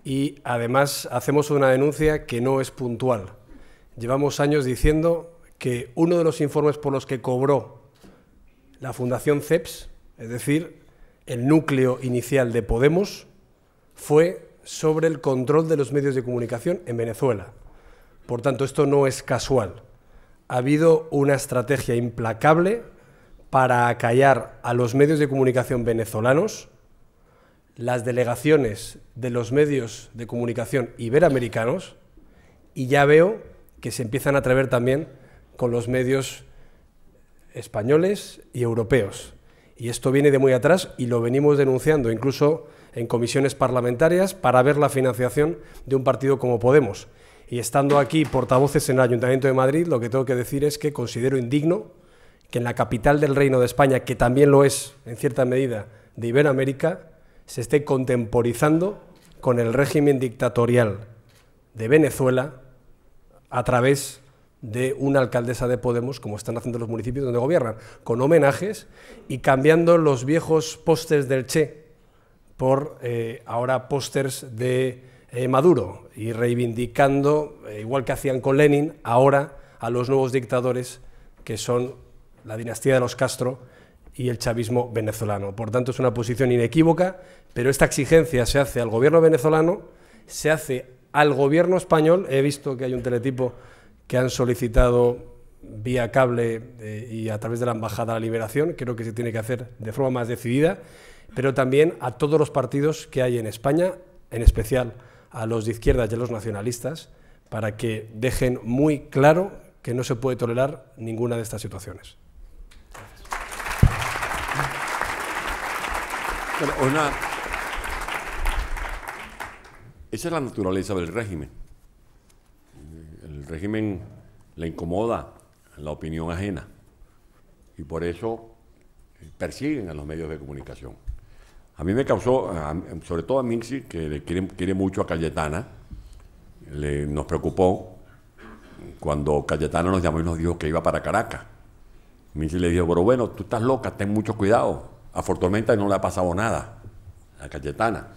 y además hacemos una denuncia que no es puntual. Llevamos años diciendo que uno de los informes por los que cobró la Fundación CEPS, es decir, el núcleo inicial de Podemos, fue sobre el control de los medios de comunicación en Venezuela. Por tanto, esto no es casual. Ha habido una estrategia implacable para acallar a los medios de comunicación venezolanos, las delegaciones de los medios de comunicación iberoamericanos, y ya veo que se empiezan a atrever también con los medios españoles y europeos. Y esto viene de muy atrás y lo venimos denunciando incluso en comisiones parlamentarias para ver la financiación de un partido como Podemos. Y estando aquí portavoces en el Ayuntamiento de Madrid, lo que tengo que decir es que considero indigno que en la capital del Reino de España, que también lo es en cierta medida de Iberoamérica, se esté contemporizando con el régimen dictatorial de Venezuela a través de una alcaldesa de Podemos, como están haciendo los municipios donde gobiernan, con homenajes y cambiando los viejos pósters del Che por ahora pósters de Maduro y reivindicando, igual que hacían con Lenin, ahora a los nuevos dictadores que son la dinastía de los Castro y el chavismo venezolano. Por tanto, es una posición inequívoca, pero esta exigencia se hace al gobierno venezolano, se hace al gobierno español. He visto que hay un teletipo que han solicitado vía cable y a través de la Embajada la liberación. Creo que se tiene que hacer de forma más decidida, pero también a todos los partidos que hay en España, en especial a los de izquierdas y a los nacionalistas, para que dejen muy claro que no se puede tolerar ninguna de estas situaciones. Bueno, esa es la naturaleza del régimen. El régimen le incomoda la opinión ajena y por eso persiguen a los medios de comunicación. A mí me causó, sobre todo a Mixi, que le quiere mucho a Cayetana, nos preocupó cuando Cayetana nos llamó y nos dijo que iba para Caracas Mixi le dijo, pero bueno, tú estás loca, ten mucho cuidado. Afortunadamente no le ha pasado nada a Cayetana.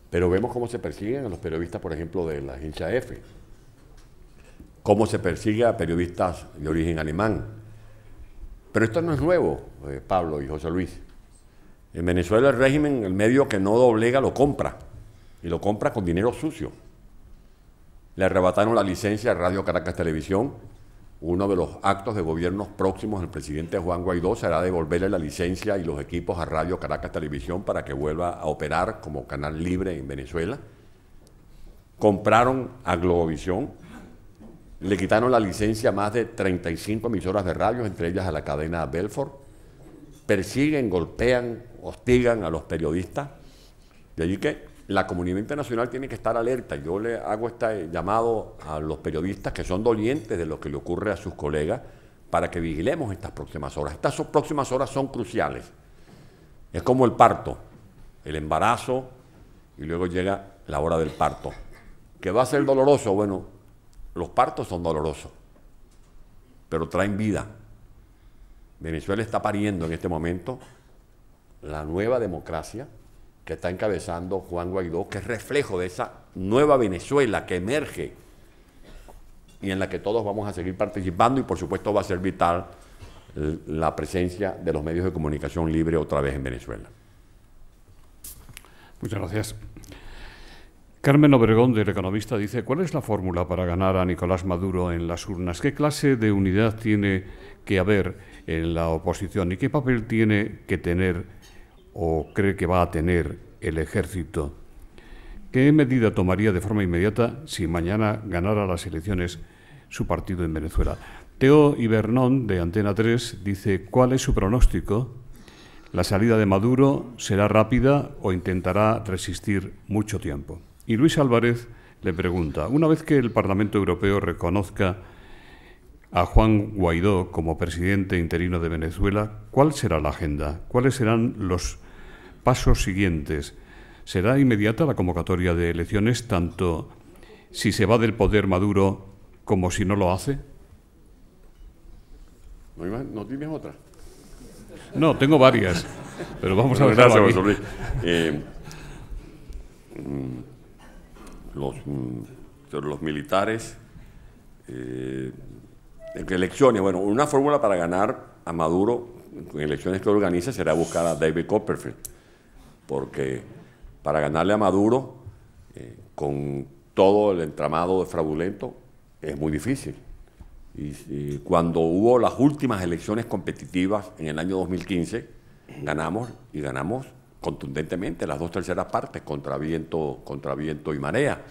Pero vemos cómo se persiguen a los periodistas, por ejemplo, de la agencia EFE. Cómo se persigue a periodistas de origen alemán. Pero esto no es nuevo, Pablo y José Luis. En Venezuela el régimen, el medio que no doblega, lo compra. Y lo compra con dinero sucio. Le arrebataron la licencia a Radio Caracas Televisión. Uno de los actos de gobierno próximos del presidente Juan Guaidó será devolverle la licencia y los equipos a Radio Caracas Televisión para que vuelva a operar como canal libre en Venezuela. Compraron a Globovisión, le quitaron la licencia a más de 35 emisoras de radio, entre ellas a la cadena Belfort. Persiguen, golpean, hostigan a los periodistas. De allí que la comunidad internacional tiene que estar alerta. Yo le hago este llamado a los periodistas que son dolientes de lo que le ocurre a sus colegas para que vigilemos estas próximas horas. Estas próximas horas son cruciales. Es como el parto, el embarazo y luego llega la hora del parto. ¿Qué va a ser doloroso? Bueno, los partos son dolorosos, pero traen vida. Venezuela está pariendo en este momento la nueva democracia que está encabezando Juan Guaidó, que es reflejo de esa nueva Venezuela que emerge y en la que todos vamos a seguir participando, y por supuesto va a ser vital la presencia de los medios de comunicación libre otra vez en Venezuela. Muchas gracias. Carmen Obregón, del Economista, dice: ¿cuál es la fórmula para ganar a Nicolás Maduro en las urnas? ¿Qué clase de unidad tiene que haber en la oposición y qué papel tiene que tener o cree que va a tener el ejército? ¿Qué medida tomaría de forma inmediata si mañana ganara las elecciones su partido en Venezuela? Teo Ibernón, de Antena 3, dice: ¿cuál es su pronóstico? ¿La salida de Maduro será rápida o intentará resistir mucho tiempo? Y Luis Álvarez le pregunta: una vez que el Parlamento Europeo reconozca a Juan Guaidó como presidente interino de Venezuela, ¿cuál será la agenda? ¿Cuáles serán los pasos siguientes? ¿Será inmediata la convocatoria de elecciones, tanto si se va del poder Maduro como si no lo hace? ¿No tienes otra? No, tengo varias, pero vamos a ver. Gracias, José Luis. Sobre los militares, elecciones, bueno, una fórmula para ganar a Maduro en elecciones que organice será buscar a David Copperfield, porque para ganarle a Maduro con todo el entramado fraudulento es muy difícil. Y cuando hubo las últimas elecciones competitivas en el año 2015, ganamos y ganamos contundentemente las 2/3 partes contra viento y marea.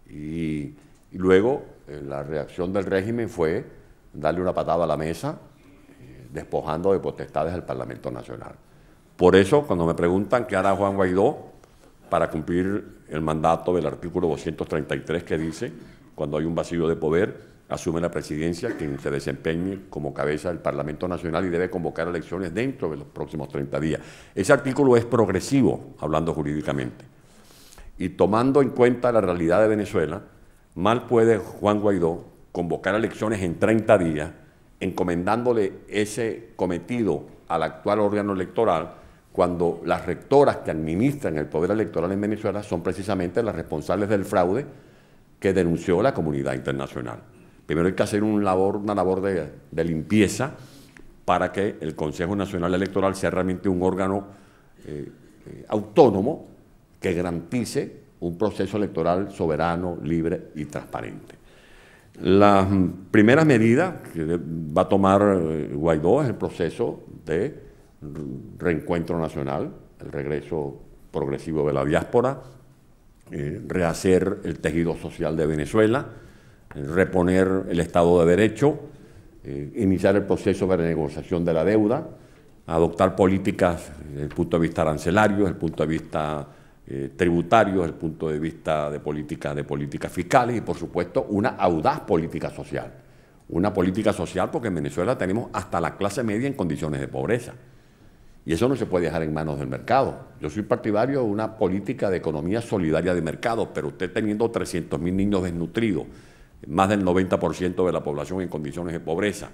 Y luego la reacción del régimen fue darle una patada a la mesa, despojando de potestades al Parlamento Nacional. Por eso, cuando me preguntan qué hará Juan Guaidó para cumplir el mandato del artículo 233 que dice: cuando hay un vacío de poder, asume la presidencia quien se desempeñe como cabeza del Parlamento Nacional y debe convocar elecciones dentro de los próximos 30 días. Ese artículo es progresivo, hablando jurídicamente. Y tomando en cuenta la realidad de Venezuela, mal puede Juan Guaidó convocar elecciones en 30 días, encomendándole ese cometido al actual órgano electoral, cuando las rectoras que administran el poder electoral en Venezuela son precisamente las responsables del fraude que denunció la comunidad internacional. Primero hay que hacer una labor de limpieza para que el Consejo Nacional Electoral sea realmente un órgano autónomo que garantice un proceso electoral soberano, libre y transparente. Las primeras medidas que va a tomar Guaidó es el proceso de reencuentro nacional, el regreso progresivo de la diáspora, rehacer el tejido social de Venezuela, reponer el Estado de Derecho, iniciar el proceso de renegociación de la deuda, adoptar políticas desde el punto de vista arancelario, desde el punto de vista tributario, desde el punto de vista de políticas fiscales y, por supuesto, una audaz política social. Una política social porque en Venezuela tenemos hasta la clase media en condiciones de pobreza. Y eso no se puede dejar en manos del mercado. Yo soy partidario de una política de economía solidaria de mercado, pero usted teniendo 300.000 niños desnutridos, más del 90% de la población en condiciones de pobreza,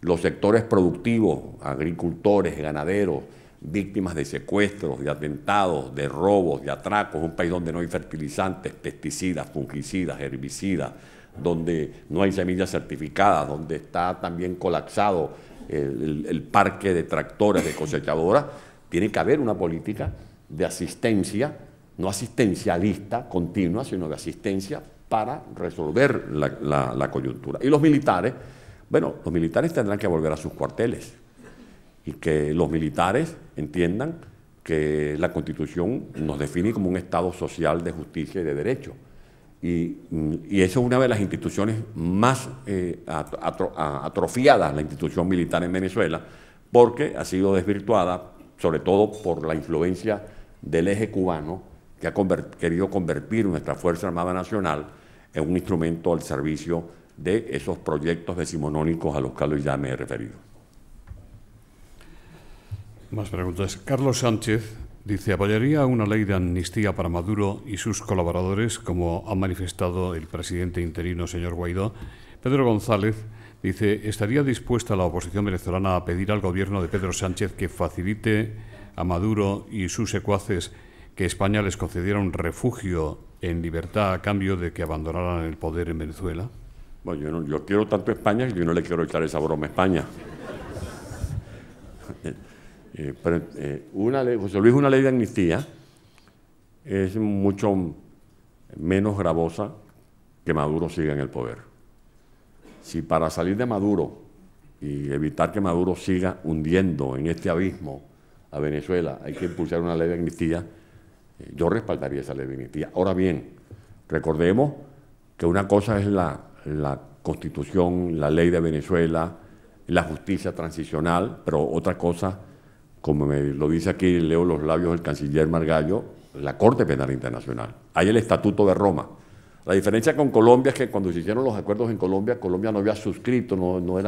los sectores productivos, agricultores, ganaderos, víctimas de secuestros, de atentados, de robos, de atracos, un país donde no hay fertilizantes, pesticidas, fungicidas, herbicidas, donde no hay semillas certificadas, donde está también colapsado el parque de tractores, de cosechadoras. Tiene que haber una política de asistencia, no asistencialista continua, sino de asistencia para resolver la coyuntura. Y los militares, bueno, los militares tendrán que volver a sus cuarteles y que los militares entiendan que la Constitución nos define como un Estado social de justicia y de derecho. Y eso es una de las instituciones más atrofiadas, la institución militar en Venezuela, porque ha sido desvirtuada, sobre todo por la influencia del eje cubano, que ha querido convertir nuestra Fuerza Armada Nacional en un instrumento al servicio de esos proyectos decimonónicos a los cuales ya me he referido. Más preguntas. Carlos Sánchez dice, ¿apoyaría una ley de amnistía para Maduro y sus colaboradores, como ha manifestado el presidente interino, señor Guaidó? Pedro González dice, ¿estaría dispuesta la oposición venezolana a pedir al gobierno de Pedro Sánchez que facilite a Maduro y sus secuaces que España les concediera un refugio en libertad a cambio de que abandonaran el poder en Venezuela? Bueno, yo quiero tanto a España que yo no le quiero echar esa broma a España. Pero José Luis, una ley de amnistía es mucho menos gravosa que Maduro siga en el poder. Si para salir de Maduro y evitar que Maduro siga hundiendo en este abismo a Venezuela hay que impulsar una ley de amnistía, yo respaldaría esa ley de amnistía. Ahora bien, recordemos que una cosa es la Constitución, la ley de Venezuela, la justicia transicional, pero otra cosa, como me lo dice aquí, leo los labios del canciller Margallo, la Corte Penal Internacional. Hay el Estatuto de Roma. La diferencia con Colombia es que cuando se hicieron los acuerdos en Colombia, Colombia no había suscrito, no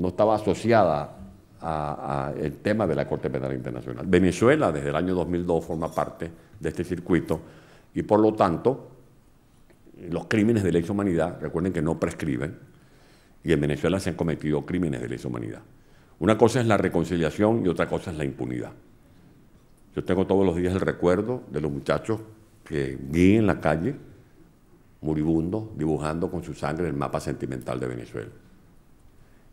estaba asociada al tema de la Corte Penal Internacional. Venezuela, desde el año 2002, forma parte de este circuito y, por lo tanto, los crímenes de lesa humanidad, recuerden que no prescriben, y en Venezuela se han cometido crímenes de lesa humanidad. Una cosa es la reconciliación y otra cosa es la impunidad. Yo tengo todos los días el recuerdo de los muchachos que vi en la calle, moribundos, dibujando con su sangre el mapa sentimental de Venezuela.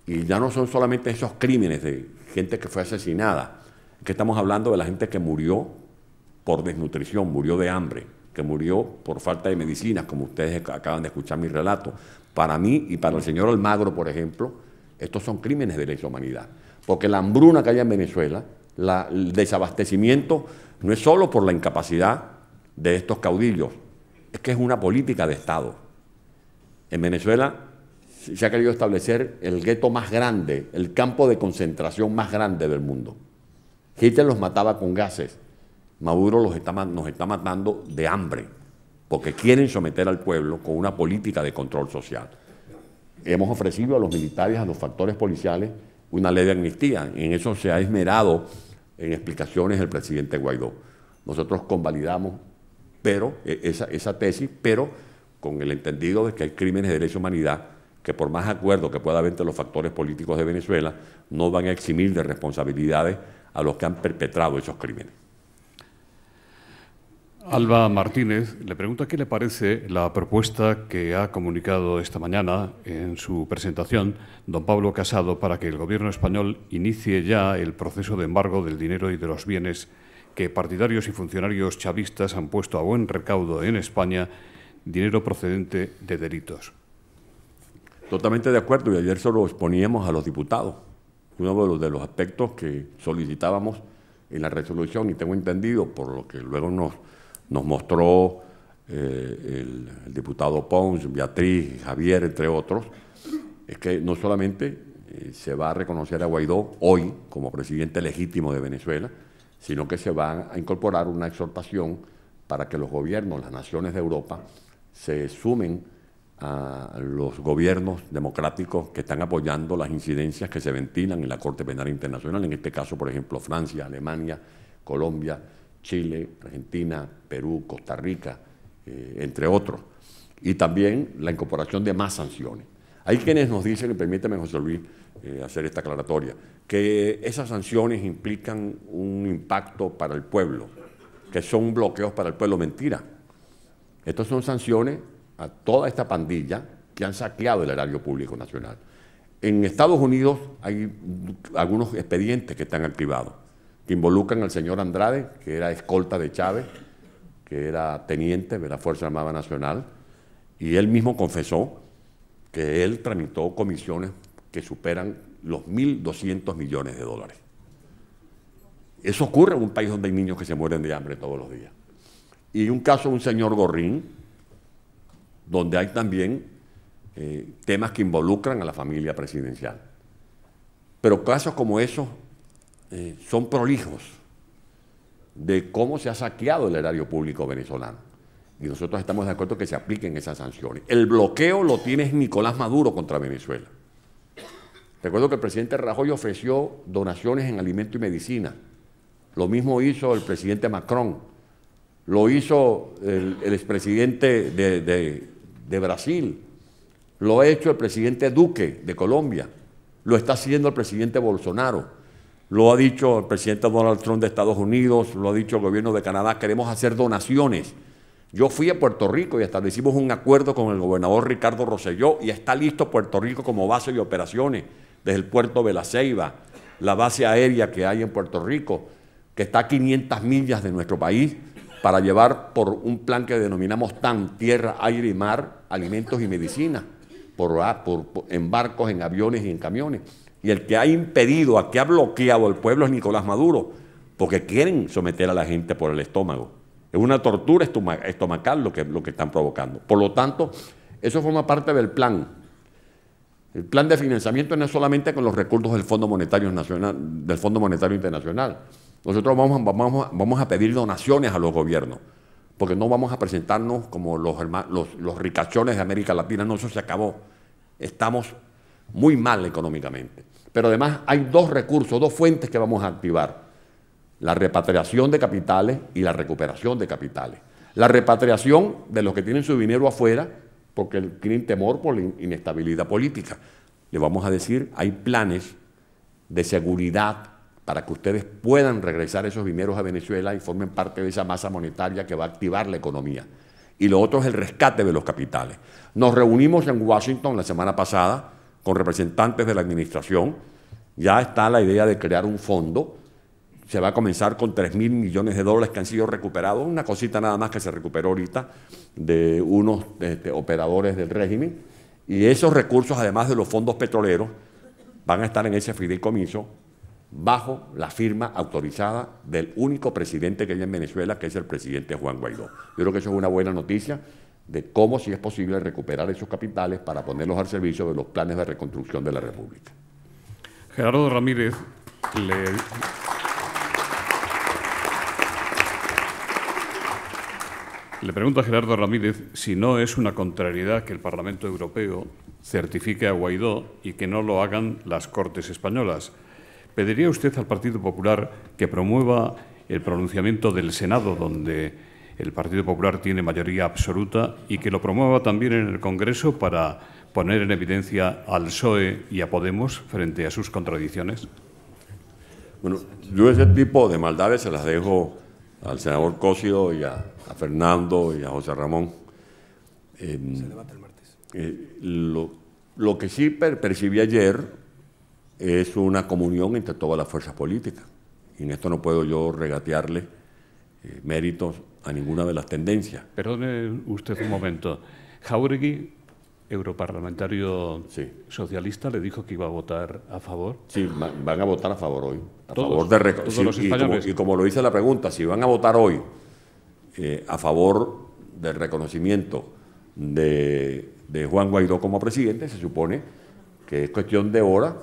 Y ya no son solamente esos crímenes de gente que fue asesinada, es que estamos hablando de la gente que murió por desnutrición, murió de hambre, que murió por falta de medicinas, como ustedes acaban de escuchar mi relato. Para mí y para el señor Almagro, por ejemplo, estos son crímenes de lesa humanidad, porque la hambruna que hay en Venezuela, el desabastecimiento, no es solo por la incapacidad de estos caudillos, es que es una política de Estado. En Venezuela se ha querido establecer el gueto más grande, el campo de concentración más grande del mundo. Hitler los mataba con gases, Maduro nos está matando de hambre, porque quieren someter al pueblo con una política de control social. Hemos ofrecido a los militares, a los factores policiales, una ley de amnistía. En eso se ha esmerado en explicaciones el presidente Guaidó. Nosotros convalidamos esa tesis, pero con el entendido de que hay crímenes de lesa humanidad que, por más acuerdo que pueda haber entre los factores políticos de Venezuela, no van a eximir de responsabilidades a los que han perpetrado esos crímenes. Alba Martínez le pregunta qué le parece la propuesta que ha comunicado esta mañana en su presentación don Pablo Casado para que el gobierno español inicie ya el proceso de embargo del dinero y de los bienes que partidarios y funcionarios chavistas han puesto a buen recaudo en España, dinero procedente de delitos. Totalmente de acuerdo, y ayer se lo exponíamos a los diputados. Uno de los aspectos que solicitábamos en la resolución, y tengo entendido por lo que luego nos mostró el diputado Pons, Beatriz, Javier, entre otros, es que no solamente se va a reconocer a Guaidó hoy como presidente legítimo de Venezuela, sino que se va a incorporar una exhortación para que los gobiernos, las naciones de Europa, se sumen a los gobiernos democráticos que están apoyando las incidencias que se ventilan en la Corte Penal Internacional, en este caso, por ejemplo, Francia, Alemania, Colombia, Chile, Argentina, Perú, Costa Rica, entre otros. Y también la incorporación de más sanciones. Hay quienes nos dicen, y permíteme, José Luis, hacer esta aclaratoria, que esas sanciones implican un impacto para el pueblo, que son bloqueos para el pueblo. Mentira. Estas son sanciones a toda esta pandilla que han saqueado el erario público nacional. En Estados Unidos hay algunos expedientes que están activados, que involucran al señor Andrade, que era escolta de Chávez, que era teniente de la Fuerza Armada Nacional, y él mismo confesó que él tramitó comisiones que superan los 1.200 millones de dólares. Eso ocurre en un país donde hay niños que se mueren de hambre todos los días. Y un caso de un señor Gorrín, donde hay también temas que involucran a la familia presidencial. Pero casos como esos son prolijos de cómo se ha saqueado el erario público venezolano. Y nosotros estamos de acuerdo que se apliquen esas sanciones. El bloqueo lo tiene Nicolás Maduro contra Venezuela. Recuerdo que el presidente Rajoy ofreció donaciones en alimento y medicina. Lo mismo hizo el presidente Macron. Lo hizo el expresidente de Brasil. Lo ha hecho el presidente Duque de Colombia. Lo está haciendo el presidente Bolsonaro. Lo ha dicho el presidente Donald Trump de Estados Unidos. Lo ha dicho el gobierno de Canadá. Queremos hacer donaciones. Yo fui a Puerto Rico y establecimos un acuerdo con el gobernador Ricardo Rosselló y está listo Puerto Rico como base de operaciones desde el puerto de La Ceiba, la base aérea que hay en Puerto Rico, que está a 500 millas de nuestro país, para llevar por un plan que denominamos TAN, tierra, aire y mar, alimentos y medicina, en barcos, en aviones y en camiones. Y el que ha impedido, el que ha bloqueado al pueblo es Nicolás Maduro, porque quieren someter a la gente por el estómago. Es una tortura estomacal lo que están provocando. Por lo tanto, eso forma parte del plan. El plan de financiamiento no es solamente con los recursos del Fondo Monetario Internacional. Nosotros vamos a pedir donaciones a los gobiernos, porque no vamos a presentarnos como los ricachones de América Latina. No, eso se acabó. Estamos muy mal económicamente. Pero además hay dos recursos, dos fuentes que vamos a activar: la repatriación de capitales y la recuperación de capitales. La repatriación de los que tienen su dinero afuera porque tienen temor por la inestabilidad política. Le vamos a decir, hay planes de seguridad para que ustedes puedan regresar esos dineros a Venezuela y formen parte de esa masa monetaria que va a activar la economía. Y lo otro es el rescate de los capitales. Nos reunimos en Washington la semana pasada con representantes de la administración. Ya está la idea de crear un fondo. Se va a comenzar con 3.000 millones de dólares que han sido recuperados, una cosita nada más que se recuperó ahorita de unos operadores del régimen, y esos recursos, además de los fondos petroleros, van a estar en ese fideicomiso bajo la firma autorizada del único presidente que hay en Venezuela, que es el presidente Juan Guaidó. Yo creo que eso es una buena noticia de cómo, si es posible, recuperar esos capitales para ponerlos al servicio de los planes de reconstrucción de la República. Gerardo Ramírez Le pregunta a Gerardo Ramírez si no es una contrariedad que el Parlamento Europeo certifique a Guaidó y que no lo hagan las Cortes españolas. ¿Pediría usted al Partido Popular que promueva el pronunciamiento del Senado, donde el Partido Popular tiene mayoría absoluta, y que lo promueva también en el Congreso para poner en evidencia al PSOE y a Podemos frente a sus contradicciones? Bueno, yo ese tipo de maldades se las dejo al senador Cócido y a Fernando y a José Ramón. Se debate el martes. Lo que sí percibí ayer es una comunión entre todas las fuerzas políticas. Y en esto no puedo yo regatearle méritos a ninguna de las tendencias. Perdone usted un momento. Jáuregui, europarlamentario socialista, le dijo que iba a votar a favor. Sí, van a votar a favor hoy. Todos los españoles. Y como lo dice la pregunta, si van a votar hoy a favor del reconocimiento de Juan Guaidó como presidente, se supone que es cuestión de hora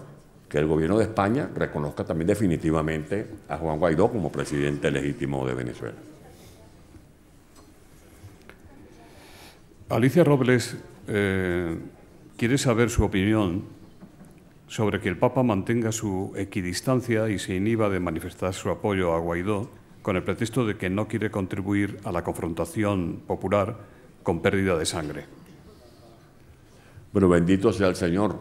que el gobierno de España reconozca también definitivamente a Juan Guaidó como presidente legítimo de Venezuela. Alicia Robles quiere saber su opinión sobre que el Papa mantenga su equidistancia y se inhiba de manifestar su apoyo a Guaidó con el pretexto de que no quiere contribuir a la confrontación popular con pérdida de sangre. Bueno, bendito sea el Señor.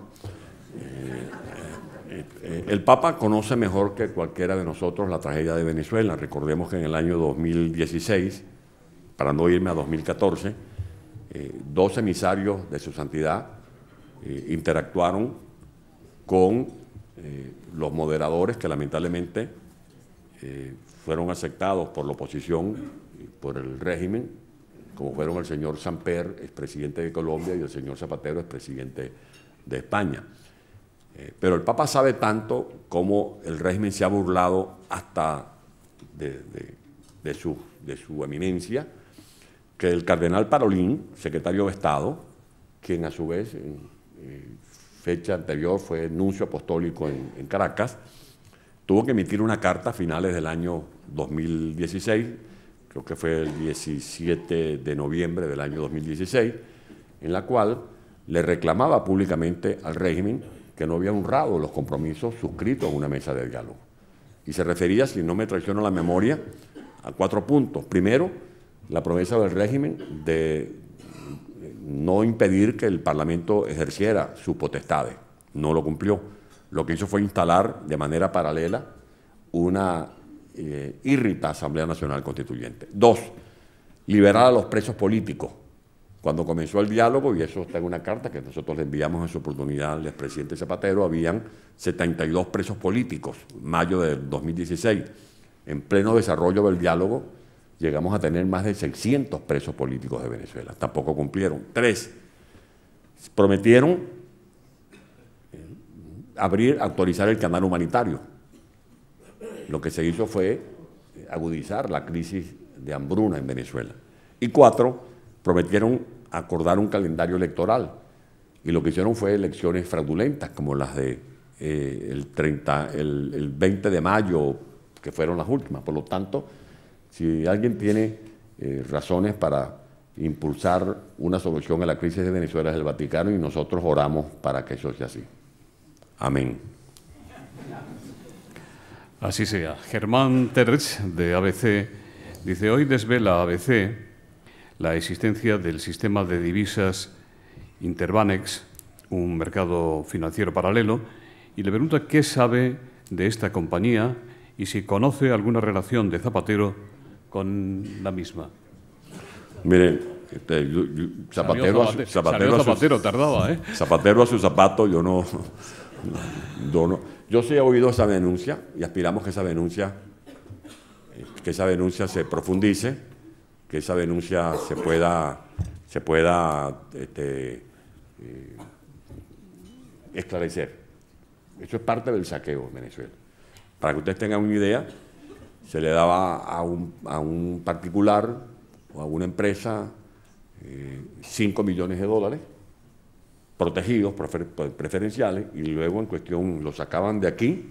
El Papa conoce mejor que cualquiera de nosotros la tragedia de Venezuela. Recordemos que en el año 2016, para no irme a 2014, 2 emisarios de su santidad interactuaron con los moderadores que lamentablemente fueron aceptados por la oposición y por el régimen, como fueron el señor Samper, expresidente de Colombia, y el señor Zapatero, expresidente de España. Pero el Papa sabe tanto cómo el régimen se ha burlado hasta de su eminencia, que el cardenal Parolin, secretario de Estado, quien a su vez en fecha anterior fue nuncio apostólico en Caracas, tuvo que emitir una carta a finales del año 2016, creo que fue el 17 de noviembre del año 2016, en la cual le reclamaba públicamente al régimen que no había honrado los compromisos suscritos en una mesa de diálogo. Y se refería, si no me traiciona la memoria, a 4 puntos. Primero, la promesa del régimen de no impedir que el Parlamento ejerciera sus potestades. No lo cumplió. Lo que hizo fue instalar de manera paralela una írrita Asamblea Nacional Constituyente. 2, liberar a los presos políticos. Cuando comenzó el diálogo, y eso está en una carta que nosotros le enviamos en su oportunidad al expresidente Zapatero, habían 72 presos políticos, mayo del 2016. En pleno desarrollo del diálogo, llegamos a tener más de 600 presos políticos de Venezuela. Tampoco cumplieron. 3, prometieron autorizar el canal humanitario. Lo que se hizo fue agudizar la crisis de hambruna en Venezuela. Y 4, prometieron acordar un calendario electoral, y lo que hicieron fue elecciones fraudulentas, como las de el 20 de mayo, que fueron las últimas. Por lo tanto, si alguien tiene razones para impulsar una solución a la crisis de Venezuela es el Vaticano, y nosotros oramos para que eso sea así. Amén. Así sea. Germán Terch, de ABC, dice: hoy desvela ABC la existencia del sistema de divisas Interbanex, un mercado financiero paralelo, y le pregunta qué sabe de esta compañía y si conoce alguna relación de Zapatero con la misma. Miren, Zapatero tardaba, ¿eh? Zapatero a su zapato, yo sí he oído esa denuncia y aspiramos que esa denuncia se profundice, que esa denuncia se pueda esclarecer. Eso es parte del saqueo en Venezuela. Para que ustedes tengan una idea, se le daba a un particular o a una empresa 5 millones de dólares protegidos, preferenciales, y luego en cuestión lo sacaban de aquí,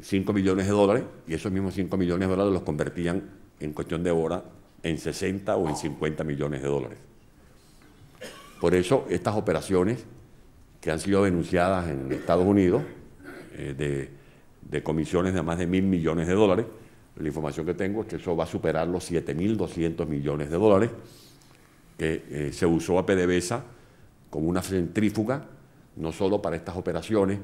5 millones de dólares, y esos mismos 5 millones de dólares los convertían en cuestión de hora en 60 o en 50 millones de dólares. Por eso estas operaciones que han sido denunciadas en Estados Unidos, de comisiones de más de 1.000 millones de dólares, la información que tengo es que eso va a superar los 7.200 millones de dólares, que se usó a PDVSA como una centrífuga, no solo para estas operaciones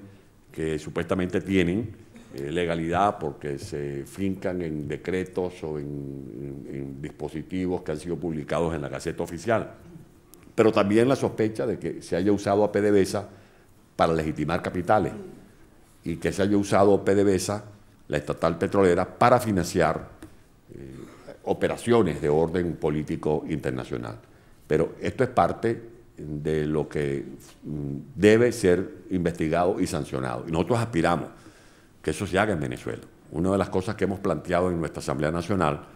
que supuestamente tienen legalidad porque se fincan en decretos o en dispositivos que han sido publicados en la Gaceta Oficial, pero también la sospecha de que se haya usado a PDVSA para legitimar capitales y que se haya usado a PDVSA, la estatal petrolera, para financiar operaciones de orden político internacional. Pero esto es parte de lo que debe ser investigado y sancionado, y nosotros aspiramos que eso se haga en Venezuela. Una de las cosas que hemos planteado en nuestra Asamblea Nacional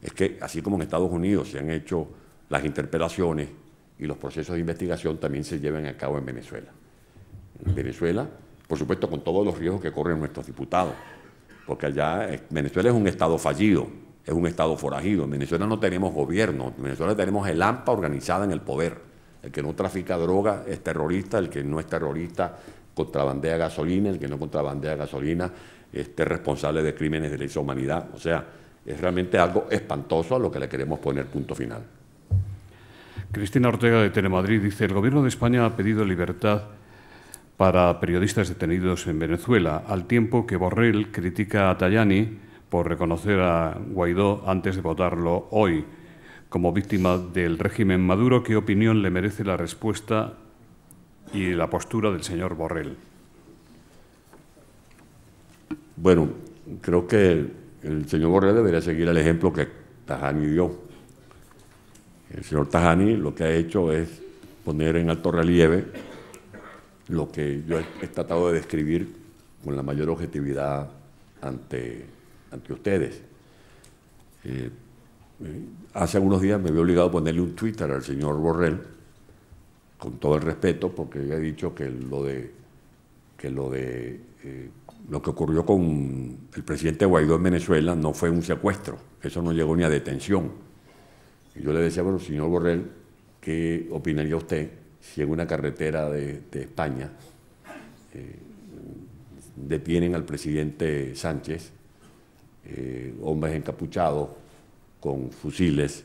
es que, así como en Estados Unidos se han hecho las interpelaciones y los procesos de investigación, también se lleven a cabo en Venezuela. En Venezuela, por supuesto, con todos los riesgos que corren nuestros diputados, porque allá Venezuela es un Estado fallido, es un Estado forajido. En Venezuela no tenemos gobierno, en Venezuela tenemos el AMPA organizada en el poder. El que no trafica droga es terrorista, el que no es terrorista contrabandea gasolina, el que no contrabandea gasolina es responsable de crímenes de lesa humanidad. O sea, es realmente algo espantoso a lo que le queremos poner punto final. Cristina Ortega de Telemadrid dice: el Gobierno de España ha pedido libertad para periodistas detenidos en Venezuela, al tiempo que Borrell critica a Tajani por reconocer a Guaidó antes de votarlo hoy como víctima del régimen Maduro. ¿Qué opinión le merece la respuesta y la postura del señor Borrell? Bueno, creo que el señor Borrell debería seguir el ejemplo que Tajani dio. El señor Tajani lo que ha hecho es poner en alto relieve lo que yo he tratado de describir con la mayor objetividad ante ustedes. Hace algunos días me vi obligado a ponerle un Twitter al señor Borrell, con todo el respeto, porque he dicho que lo que ocurrió con el presidente Guaidó en Venezuela no fue un secuestro, eso no llegó ni a detención. Y yo le decía, bueno, señor Borrell, ¿qué opinaría usted si en una carretera de España detienen al presidente Sánchez, hombres encapuchados con fusiles,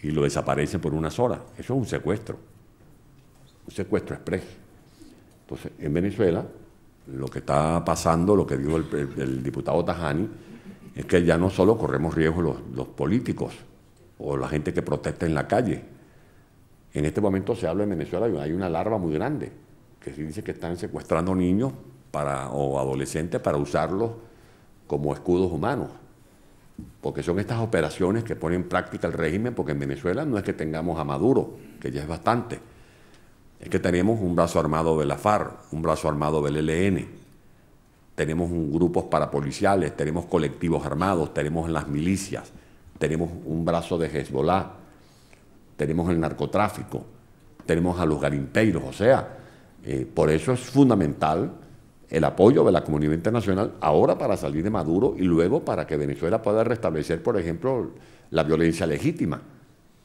y lo desaparecen por unas horas? Eso es un secuestro exprés. Entonces, en Venezuela, lo que está pasando, lo que dijo el diputado Tajani, es que ya no solo corremos riesgo los políticos o la gente que protesta en la calle. En este momento se habla en Venezuela y hay una larva muy grande que se dice que están secuestrando niños o adolescentes para usarlos como escudos humanos, porque son estas operaciones que pone en práctica el régimen, porque en Venezuela no es que tengamos a Maduro, que ya es bastante, es que tenemos un brazo armado de la FARC, un brazo armado del ELN, tenemos grupos parapoliciales, tenemos colectivos armados, tenemos las milicias, tenemos un brazo de Hezbollah, tenemos el narcotráfico, tenemos a los garimpeiros. O sea, por eso es fundamental el apoyo de la comunidad internacional ahora para salir de Maduro y luego para que Venezuela pueda restablecer, por ejemplo, la violencia legítima,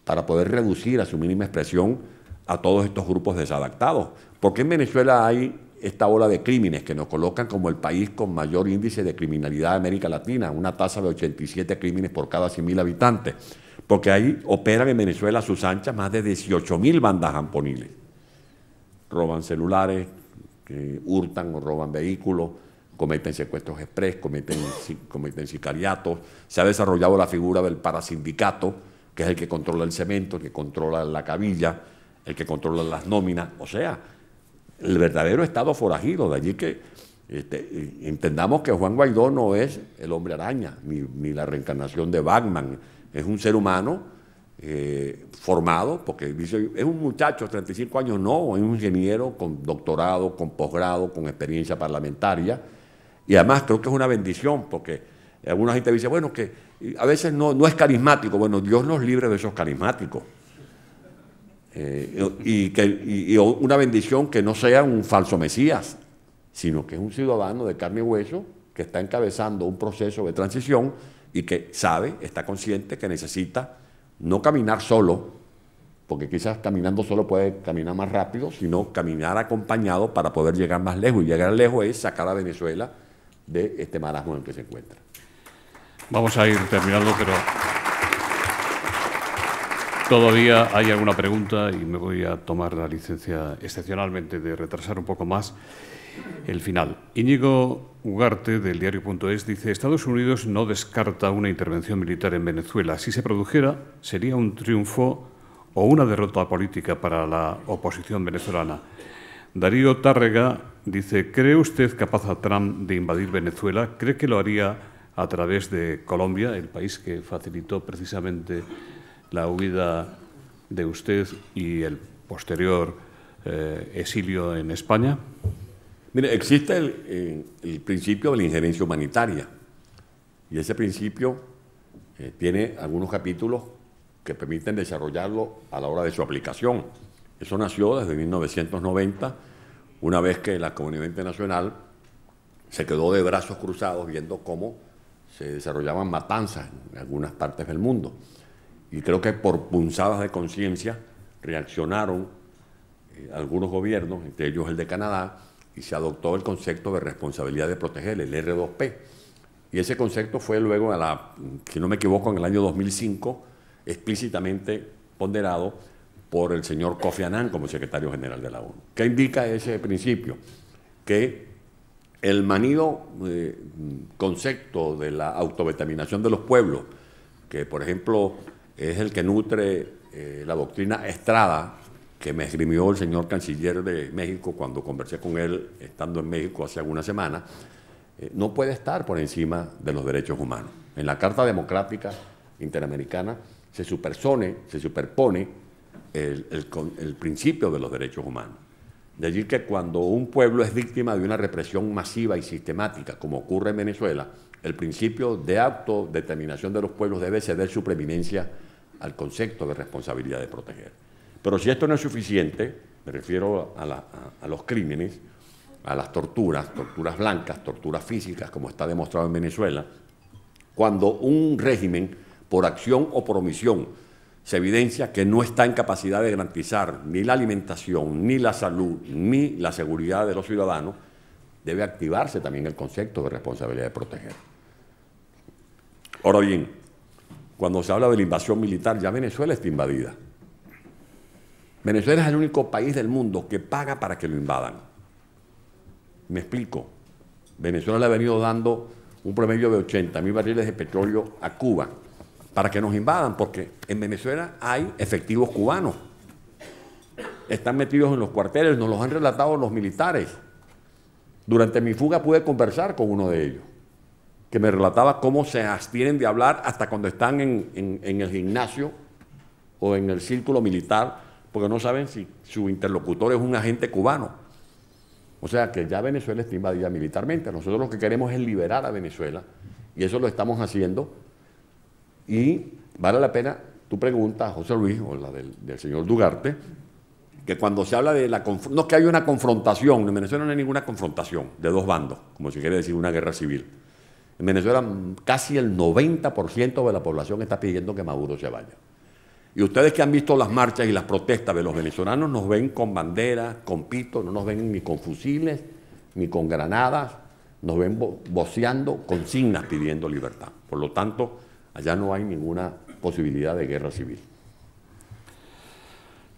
para poder reducir a su mínima expresión a todos estos grupos desadaptados. Porque en Venezuela hay esta ola de crímenes que nos colocan como el país con mayor índice de criminalidad de América Latina, una tasa de 87 crímenes por cada 100.000 habitantes, porque ahí operan en Venezuela a sus anchas más de 18.000 bandas jamponiles. Roban celulares, hurtan o roban vehículos, cometen secuestros express, cometen sicariatos. Se ha desarrollado la figura del parasindicato, que es el que controla el cemento, el que controla la cabilla, el que controla las nóminas. O sea, el verdadero estado forajido. De allí que entendamos que Juan Guaidó no es el hombre araña, ni la reencarnación de Batman. Es un ser humano formado, porque dice, es un muchacho de 35 años, no, es un ingeniero con doctorado, con posgrado, con experiencia parlamentaria, y además creo que es una bendición, porque alguna gente dice, bueno, que a veces no es carismático. Bueno, Dios nos libre de esos carismáticos, y una bendición que no sea un falso mesías, sino que es un ciudadano de carne y hueso que está encabezando un proceso de transición y que sabe, está consciente que necesita no caminar solo, porque quizás caminando solo puede caminar más rápido, sino caminar acompañado para poder llegar más lejos. Y llegar lejos es sacar a Venezuela de este marasmo en el que se encuentra. Vamos a ir terminando, pero todavía hay alguna pregunta y me voy a tomar la licencia excepcionalmente de retrasar un poco más el final. Íñigo Ugarte, del diario.es, dice: Estados Unidos no descarta una intervención militar en Venezuela. Si se produjera, sería un triunfo o una derrota política para la oposición venezolana. Darío Tárrega dice: ¿cree usted capaz a Trump de invadir Venezuela? ¿Cree que lo haría a través de Colombia, el país que facilitó precisamente la huida de usted y el posterior exilio en España? Mire, existe el principio de la injerencia humanitaria, y ese principio tiene algunos capítulos que permiten desarrollarlo a la hora de su aplicación. Eso nació desde 1990, una vez que la comunidad internacional se quedó de brazos cruzados viendo cómo se desarrollaban matanzas en algunas partes del mundo. Y creo que por punzadas de conciencia reaccionaron algunos gobiernos, entre ellos el de Canadá, y se adoptó el concepto de responsabilidad de proteger, el R2P. Y ese concepto fue luego, si no me equivoco, en el año 2005, explícitamente ponderado por el señor Kofi Annan como secretario general de la ONU. ¿Qué indica ese principio? Que el manido concepto de la autodeterminación de los pueblos, que por ejemplo es el que nutre la doctrina Estrada, que me esgrimió el señor canciller de México cuando conversé con él estando en México hace algunas semanas, no puede estar por encima de los derechos humanos. En la Carta Democrática Interamericana se superpone el principio de los derechos humanos. De allí que cuando un pueblo es víctima de una represión masiva y sistemática, como ocurre en Venezuela, el principio de autodeterminación de los pueblos debe ceder su preeminencia al concepto de responsabilidad de proteger. Pero si esto no es suficiente, me refiero a los crímenes, a las torturas blancas, torturas físicas, como está demostrado en Venezuela, cuando un régimen, por acción o por omisión, se evidencia que no está en capacidad de garantizar ni la alimentación, ni la salud, ni la seguridad de los ciudadanos, debe activarse también el concepto de responsabilidad de proteger. Ahora bien, cuando se habla de la invasión militar, ya Venezuela está invadida. Venezuela es el único país del mundo que paga para que lo invadan. Me explico. Venezuela le ha venido dando un promedio de 80.000 barriles de petróleo a Cuba para que nos invadan, porque en Venezuela hay efectivos cubanos. Están metidos en los cuarteles, nos los han relatado los militares. Durante mi fuga pude conversar con uno de ellos, que me relataba cómo se abstienen de hablar hasta cuando están en el gimnasio o en el círculo militar, porque no saben si su interlocutor es un agente cubano. O sea que ya Venezuela está invadida militarmente. Nosotros lo que queremos es liberar a Venezuela, y eso lo estamos haciendo. Y vale la pena, tu pregunta, José Luis, o la del señor Dugarte, que cuando se habla de no es que haya una confrontación, en Venezuela no hay ninguna confrontación de dos bandos, como si quiere decir una guerra civil. En Venezuela casi el 90% de la población está pidiendo que Maduro se vaya. Y ustedes que han visto las marchas y las protestas de los venezolanos nos ven con banderas, con pitos, no nos ven ni con fusiles, ni con granadas, nos ven voceando consignas pidiendo libertad. Por lo tanto, allá no hay ninguna posibilidad de guerra civil.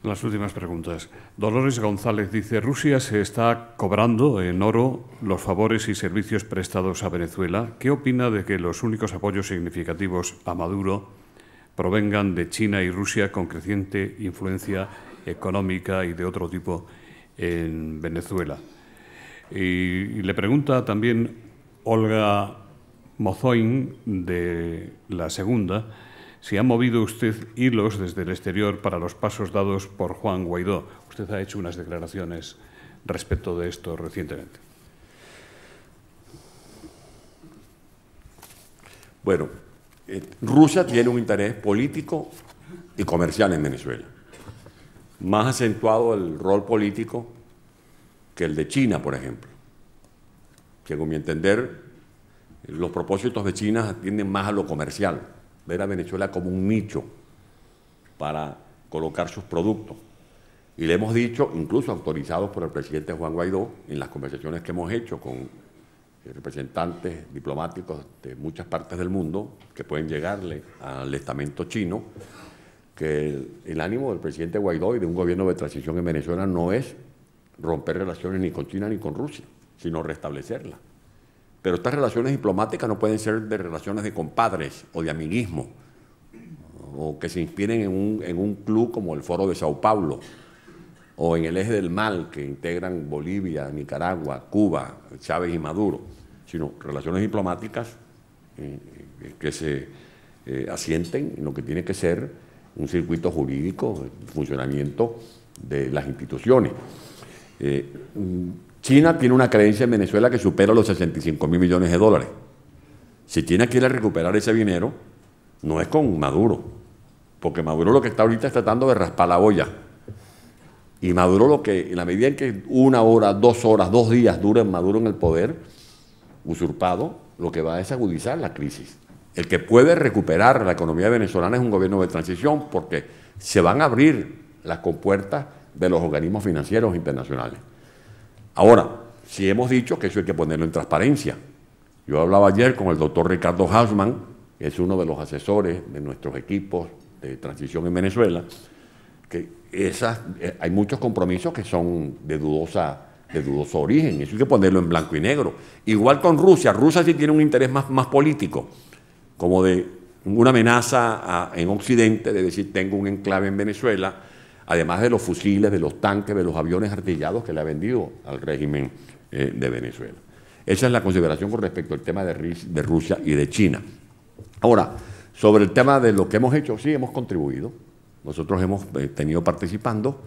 Las últimas preguntas. Dolores González dice: Rusia se está cobrando en oro los favores y servicios prestados a Venezuela. ¿Qué opina de que los únicos apoyos significativos a Maduro provengan de China y Rusia, con creciente influencia económica y de otro tipo en Venezuela? Y le pregunta también Olga Mozoin, de La Segunda, si ha movido usted hilos desde el exterior para los pasos dados por Juan Guaidó. Usted ha hecho unas declaraciones respecto de esto recientemente. Bueno, Rusia tiene un interés político y comercial en Venezuela. Más acentuado el rol político que el de China, por ejemplo. Que, con mi entender, los propósitos de China atienden más a lo comercial, ver a Venezuela como un nicho para colocar sus productos. Y le hemos dicho, incluso autorizados por el presidente Juan Guaidó, en las conversaciones que hemos hecho con representantes diplomáticos de muchas partes del mundo que pueden llegarle al estamento chino, que el ánimo del presidente Guaidó y de un gobierno de transición en Venezuela no es romper relaciones ni con China ni con Rusia, sino restablecerlas. Pero estas relaciones diplomáticas no pueden ser de relaciones de compadres o de amiguismo, o que se inspiren en un club como el Foro de Sao Paulo, o en el eje del mal que integran Bolivia, Nicaragua, Cuba, Chávez y Maduro, sino relaciones diplomáticas que se asienten en lo que tiene que ser un circuito jurídico, el funcionamiento de las instituciones. China tiene una creencia en Venezuela que supera los 65.000 millones de dólares. Si China quiere recuperar ese dinero, no es con Maduro, porque Maduro lo que está ahorita es tratando de raspar la olla. Y Maduro lo que, en la medida en que 1 hora, 2 horas, 2 días dure Maduro en el poder, usurpado, lo que va es agudizar la crisis. El que puede recuperar la economía venezolana es un gobierno de transición, porque se van a abrir las compuertas de los organismos financieros internacionales. Ahora, sí hemos dicho que eso hay que ponerlo en transparencia. Yo hablaba ayer con el doctor Ricardo Hausmann, que es uno de los asesores de nuestros equipos de transición en Venezuela, que hay muchos compromisos que son de dudoso origen, eso hay que ponerlo en blanco y negro. Igual con Rusia, Rusia sí tiene un interés más político, como de una amenaza en Occidente, de decir, tengo un enclave en Venezuela, además de los fusiles, de los tanques, de los aviones artillados que le ha vendido al régimen de Venezuela. Esa es la consideración con respecto al tema de Rusia y de China. Ahora, sobre el tema de lo que hemos hecho, sí, hemos contribuido. Nosotros hemos tenido participando.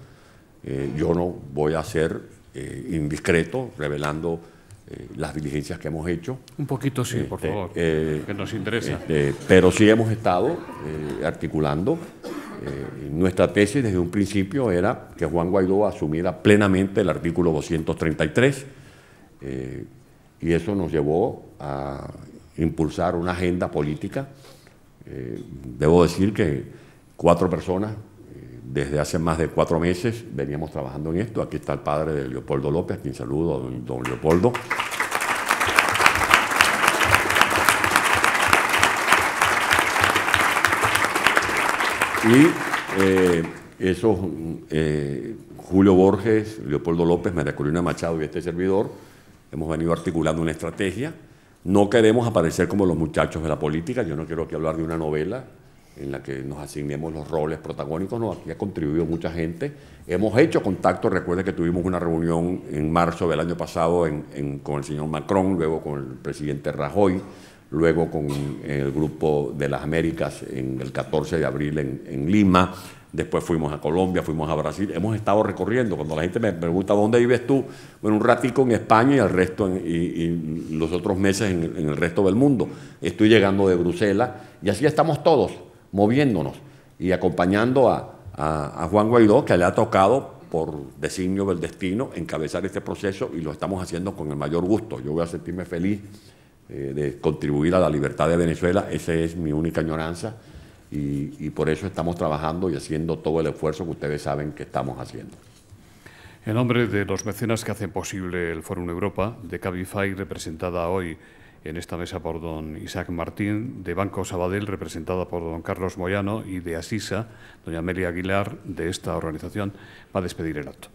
Yo no voy a ser indiscreto revelando las diligencias que hemos hecho. Un poquito sí, por favor, que nos interesa. Pero sí hemos estado articulando. Nuestra tesis desde un principio era que Juan Guaidó asumiera plenamente el artículo 233 y eso nos llevó a impulsar una agenda política. Debo decir que 4 personas desde hace más de 4 meses veníamos trabajando en esto. Aquí está el padre de Leopoldo López, a quien saludo, don Leopoldo. Y Julio Borges, Leopoldo López, María Corina Machado y este servidor, hemos venido articulando una estrategia. No queremos aparecer como los muchachos de la política. Yo no quiero aquí hablar de una novela en la que nos asignemos los roles protagónicos. No, aquí ha contribuido mucha gente. Hemos hecho contacto. Recuerde que tuvimos una reunión en marzo del año pasado con el señor Macron, luego con el presidente Rajoy, luego con el Grupo de las Américas el 14 de abril en Lima. Después fuimos a Colombia, fuimos a Brasil. Hemos estado recorriendo. Cuando la gente me pregunta ¿dónde vives tú? Bueno, un ratico en España y el resto y los otros meses en el resto del mundo. Estoy llegando de Bruselas y así estamos todos moviéndonos y acompañando a Juan Guaidó, que le ha tocado por designio del destino encabezar este proceso, y lo estamos haciendo con el mayor gusto. Yo voy a sentirme feliz de contribuir a la libertad de Venezuela. Esa es mi única añoranza. Y por eso estamos trabajando y haciendo todo el esfuerzo que ustedes saben que estamos haciendo. En nombre de los mecenas que hacen posible el Fórum Europa, de Cabify, representada hoy en esta mesa por don Isaac Martín, de Banco Sabadell, representada por don Carlos Moyano, y de Asisa, doña Amelia Aguilar, de esta organización, va a despedir el acto.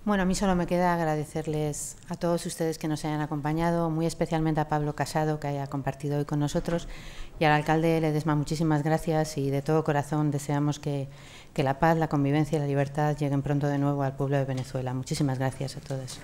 Bueno, a mí solo me queda agradecerles a todos ustedes que nos hayan acompañado, muy especialmente a Pablo Casado, que haya compartido hoy con nosotros, y al alcalde Ledesma, muchísimas gracias, y de todo corazón deseamos que la paz, la convivencia y la libertad lleguen pronto de nuevo al pueblo de Venezuela. Muchísimas gracias a todos.